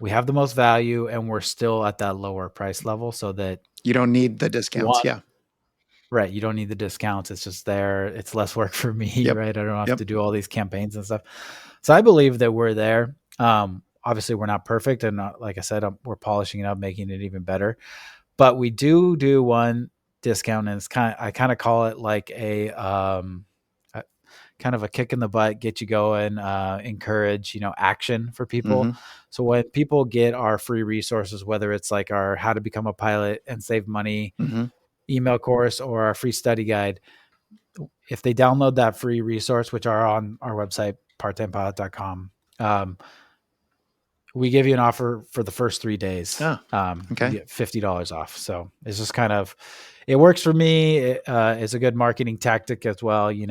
[SPEAKER 4] we have the most value and we're still at that lower price level, so that
[SPEAKER 1] You don't need the discounts.
[SPEAKER 4] one,
[SPEAKER 1] Yeah.
[SPEAKER 4] right, you don't need the discounts. It's just there. It's less work for me,
[SPEAKER 1] Yep.
[SPEAKER 4] right? I don't have
[SPEAKER 1] Yep.
[SPEAKER 4] to do all these campaigns and stuff. So I believe that we're there. Obviously, we're not perfect, and like I said, we're polishing it up, making it even better. But we do one discount, and I kind of call it like a kind of a kick in the butt, get you going, encourage, action for people.
[SPEAKER 1] Hmm.
[SPEAKER 4] So when people get our free resources, whether it's like our how to become a pilot and save money
[SPEAKER 1] Hmm.
[SPEAKER 4] email course or our free study guide, if they download that free resource, which are on our website, parttimepilot.com, we give you an offer for the first 3 days.
[SPEAKER 1] Oh,
[SPEAKER 4] You
[SPEAKER 1] okay.
[SPEAKER 4] get $50 off. So it's just kind of, it works for me. It's a good marketing tactic as well. You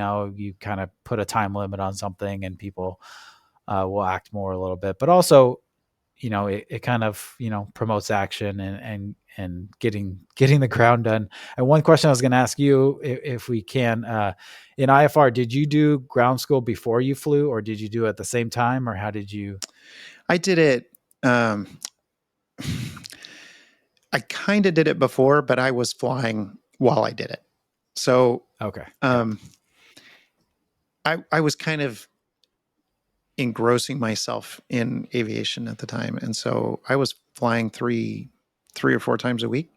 [SPEAKER 4] kind of put a time limit on something and people will act more a little bit, but also, it kind of, promotes action and getting the ground done. And one question I was going to ask you, if we can, in IFR, did you do ground school before you flew, or did you do it at the same time, or how did you?
[SPEAKER 1] I did it. I kind of did it before, but I was flying while I did it. So
[SPEAKER 4] Okay. Yeah.
[SPEAKER 1] um, I was kind of engrossing myself in aviation at the time, and so I was flying three or four times a week.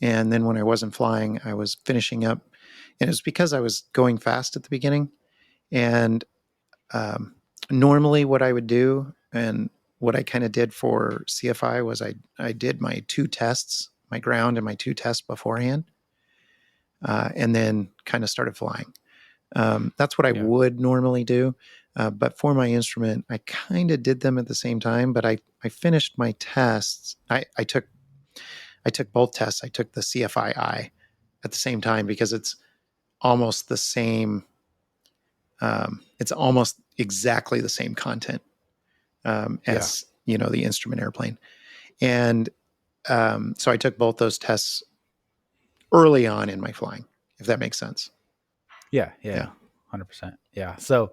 [SPEAKER 1] And then when I wasn't flying, I was finishing up, and it was because I was going fast at the beginning. And normally, what I would do, and what I kind of did for CFI, was I did my two tests, my ground and my two tests beforehand, and then kind of started flying. That's what I
[SPEAKER 4] Yeah.
[SPEAKER 1] would normally do. But for my instrument, I kind of did them at the same time. But I finished my tests. I took both tests. I took the CFII at the same time because it's almost the same. It's almost exactly the same content
[SPEAKER 4] Yeah.
[SPEAKER 1] as the instrument airplane. And so I took both those tests early on in my flying, if that makes sense.
[SPEAKER 4] Yeah. Yeah.
[SPEAKER 1] Yeah.
[SPEAKER 4] 100%. Yeah. So,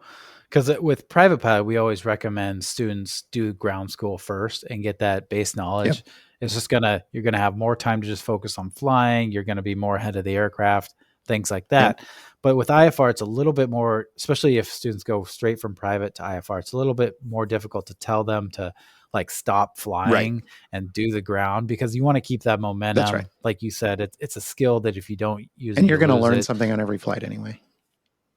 [SPEAKER 4] because with private pilot, we always recommend students do ground school first and get that base
[SPEAKER 1] Yep.
[SPEAKER 4] knowledge. It's just you're gonna have more time to just focus on flying. You're gonna be more ahead of the aircraft, things like
[SPEAKER 1] Yep.
[SPEAKER 4] that. But with IFR, it's a little bit more, especially if students go straight from private to IFR, it's a little bit more difficult to tell them to like stop
[SPEAKER 1] Right.
[SPEAKER 4] flying and do the ground, because you want to keep that
[SPEAKER 1] That's right.
[SPEAKER 4] momentum. Like you said, it's a skill that if you don't use it,
[SPEAKER 1] And you're
[SPEAKER 4] you
[SPEAKER 1] going to
[SPEAKER 4] lose
[SPEAKER 1] learn
[SPEAKER 4] it.
[SPEAKER 1] something on every flight anyway.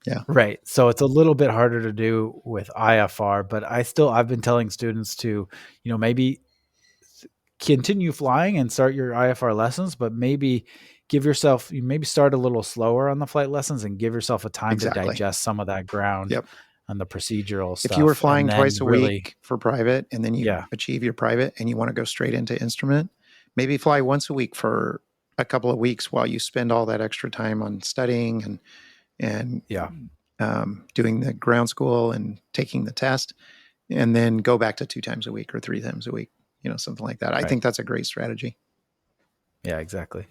[SPEAKER 1] Yeah.
[SPEAKER 4] Right. So it's a little bit harder to do with IFR, but I've been telling students to, maybe continue flying and start your IFR lessons, but maybe you maybe start a little slower on the flight lessons and give yourself a time to
[SPEAKER 1] Exactly.
[SPEAKER 4] digest some of that ground
[SPEAKER 1] Yep.
[SPEAKER 4] and the procedural
[SPEAKER 1] If you were
[SPEAKER 4] stuff. And
[SPEAKER 1] flying
[SPEAKER 4] then
[SPEAKER 1] twice a
[SPEAKER 4] really,
[SPEAKER 1] week for private and then you
[SPEAKER 4] yeah,
[SPEAKER 1] achieve your private and you want to go straight into instrument, maybe fly once a week for a couple of weeks while you spend all that extra time on studying and
[SPEAKER 4] yeah,
[SPEAKER 1] doing the ground school and taking the test, and then go back to 2 times a week or 3 times a week, something like that. I
[SPEAKER 4] right.
[SPEAKER 1] think that's a great strategy.
[SPEAKER 4] Yeah, exactly.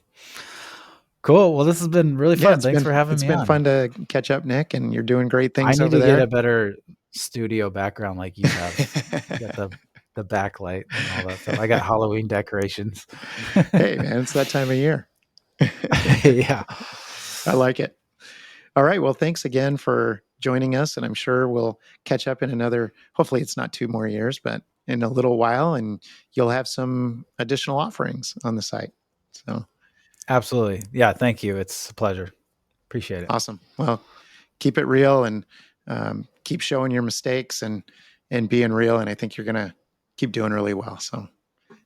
[SPEAKER 4] Cool. Well, this has been really
[SPEAKER 1] Yeah,
[SPEAKER 4] fun. Thanks for having
[SPEAKER 1] it's
[SPEAKER 4] me
[SPEAKER 1] been
[SPEAKER 4] on.
[SPEAKER 1] fun to catch up, Nick, and you're doing great
[SPEAKER 4] I
[SPEAKER 1] things
[SPEAKER 4] need
[SPEAKER 1] over
[SPEAKER 4] to get
[SPEAKER 1] there.
[SPEAKER 4] a better studio background like you have. You got the backlight and all that stuff. I got Halloween decorations.
[SPEAKER 1] Hey, man, it's that time of year.
[SPEAKER 4] Yeah.
[SPEAKER 1] I like it. All right. Well, thanks again for joining us. And I'm sure we'll catch up in hopefully it's not 2 more years, but in a little while, and you'll have some additional offerings on the site. So
[SPEAKER 4] Absolutely. Yeah. Thank you. It's a pleasure. Appreciate it.
[SPEAKER 1] awesome. Well, keep it real and keep showing your mistakes and being real. And I think you're going to keep doing really well. So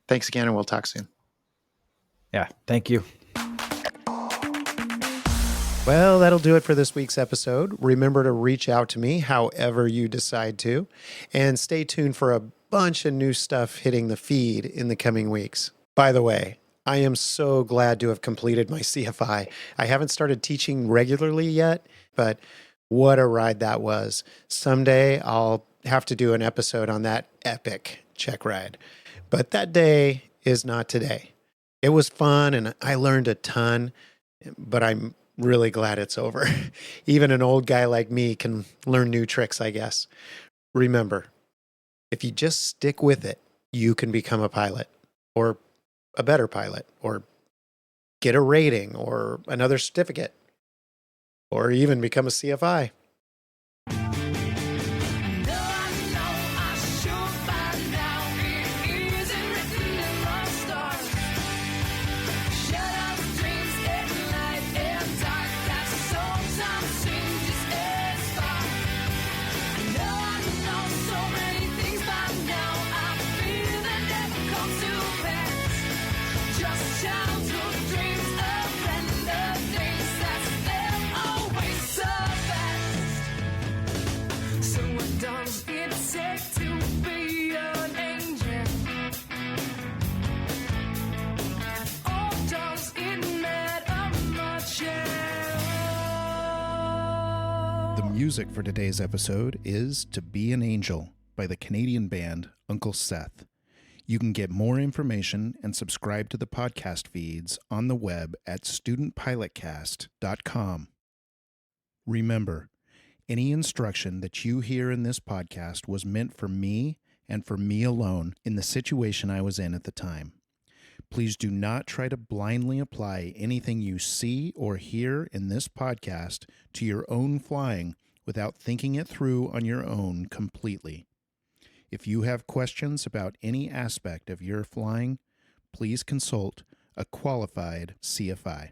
[SPEAKER 1] thanks again, and we'll talk soon.
[SPEAKER 4] Yeah. Thank you.
[SPEAKER 1] Well, that'll do it for this week's episode. Remember to reach out to me however you decide to, and stay tuned for a bunch of new stuff hitting the feed in the coming weeks. By the way, I am so glad to have completed my CFI. I haven't started teaching regularly yet, but what a ride that was. Someday I'll have to do an episode on that epic check ride. But that day is not today. It was fun and I learned a ton, but I'm really glad it's over. Even an old guy like me can learn new tricks, I guess. Remember, if you just stick with it, you can become a pilot or a better pilot or get a rating or another certificate or even become a CFI.
[SPEAKER 3] No, I know I should by now. It isn't written in my stars. Shadows, dreams, and light and dark that sometimes seem just as far. I know so many things by now. I feel that never come to pass. Just childhood dreams of random things that slip away so fast. So what does it take to be an angel? Or does it matter much at all?
[SPEAKER 5] The music for today's episode is To Be an Angel by the Canadian band Uncle Seth. You can get more information and subscribe to the podcast feeds on the web at studentpilotcast.com. Remember, any instruction that you hear in this podcast was meant for me and for me alone in the situation I was in at the time. Please do not try to blindly apply anything you see or hear in this podcast to your own flying without thinking it through on your own completely. If you have questions about any aspect of your flying, please consult a qualified CFI.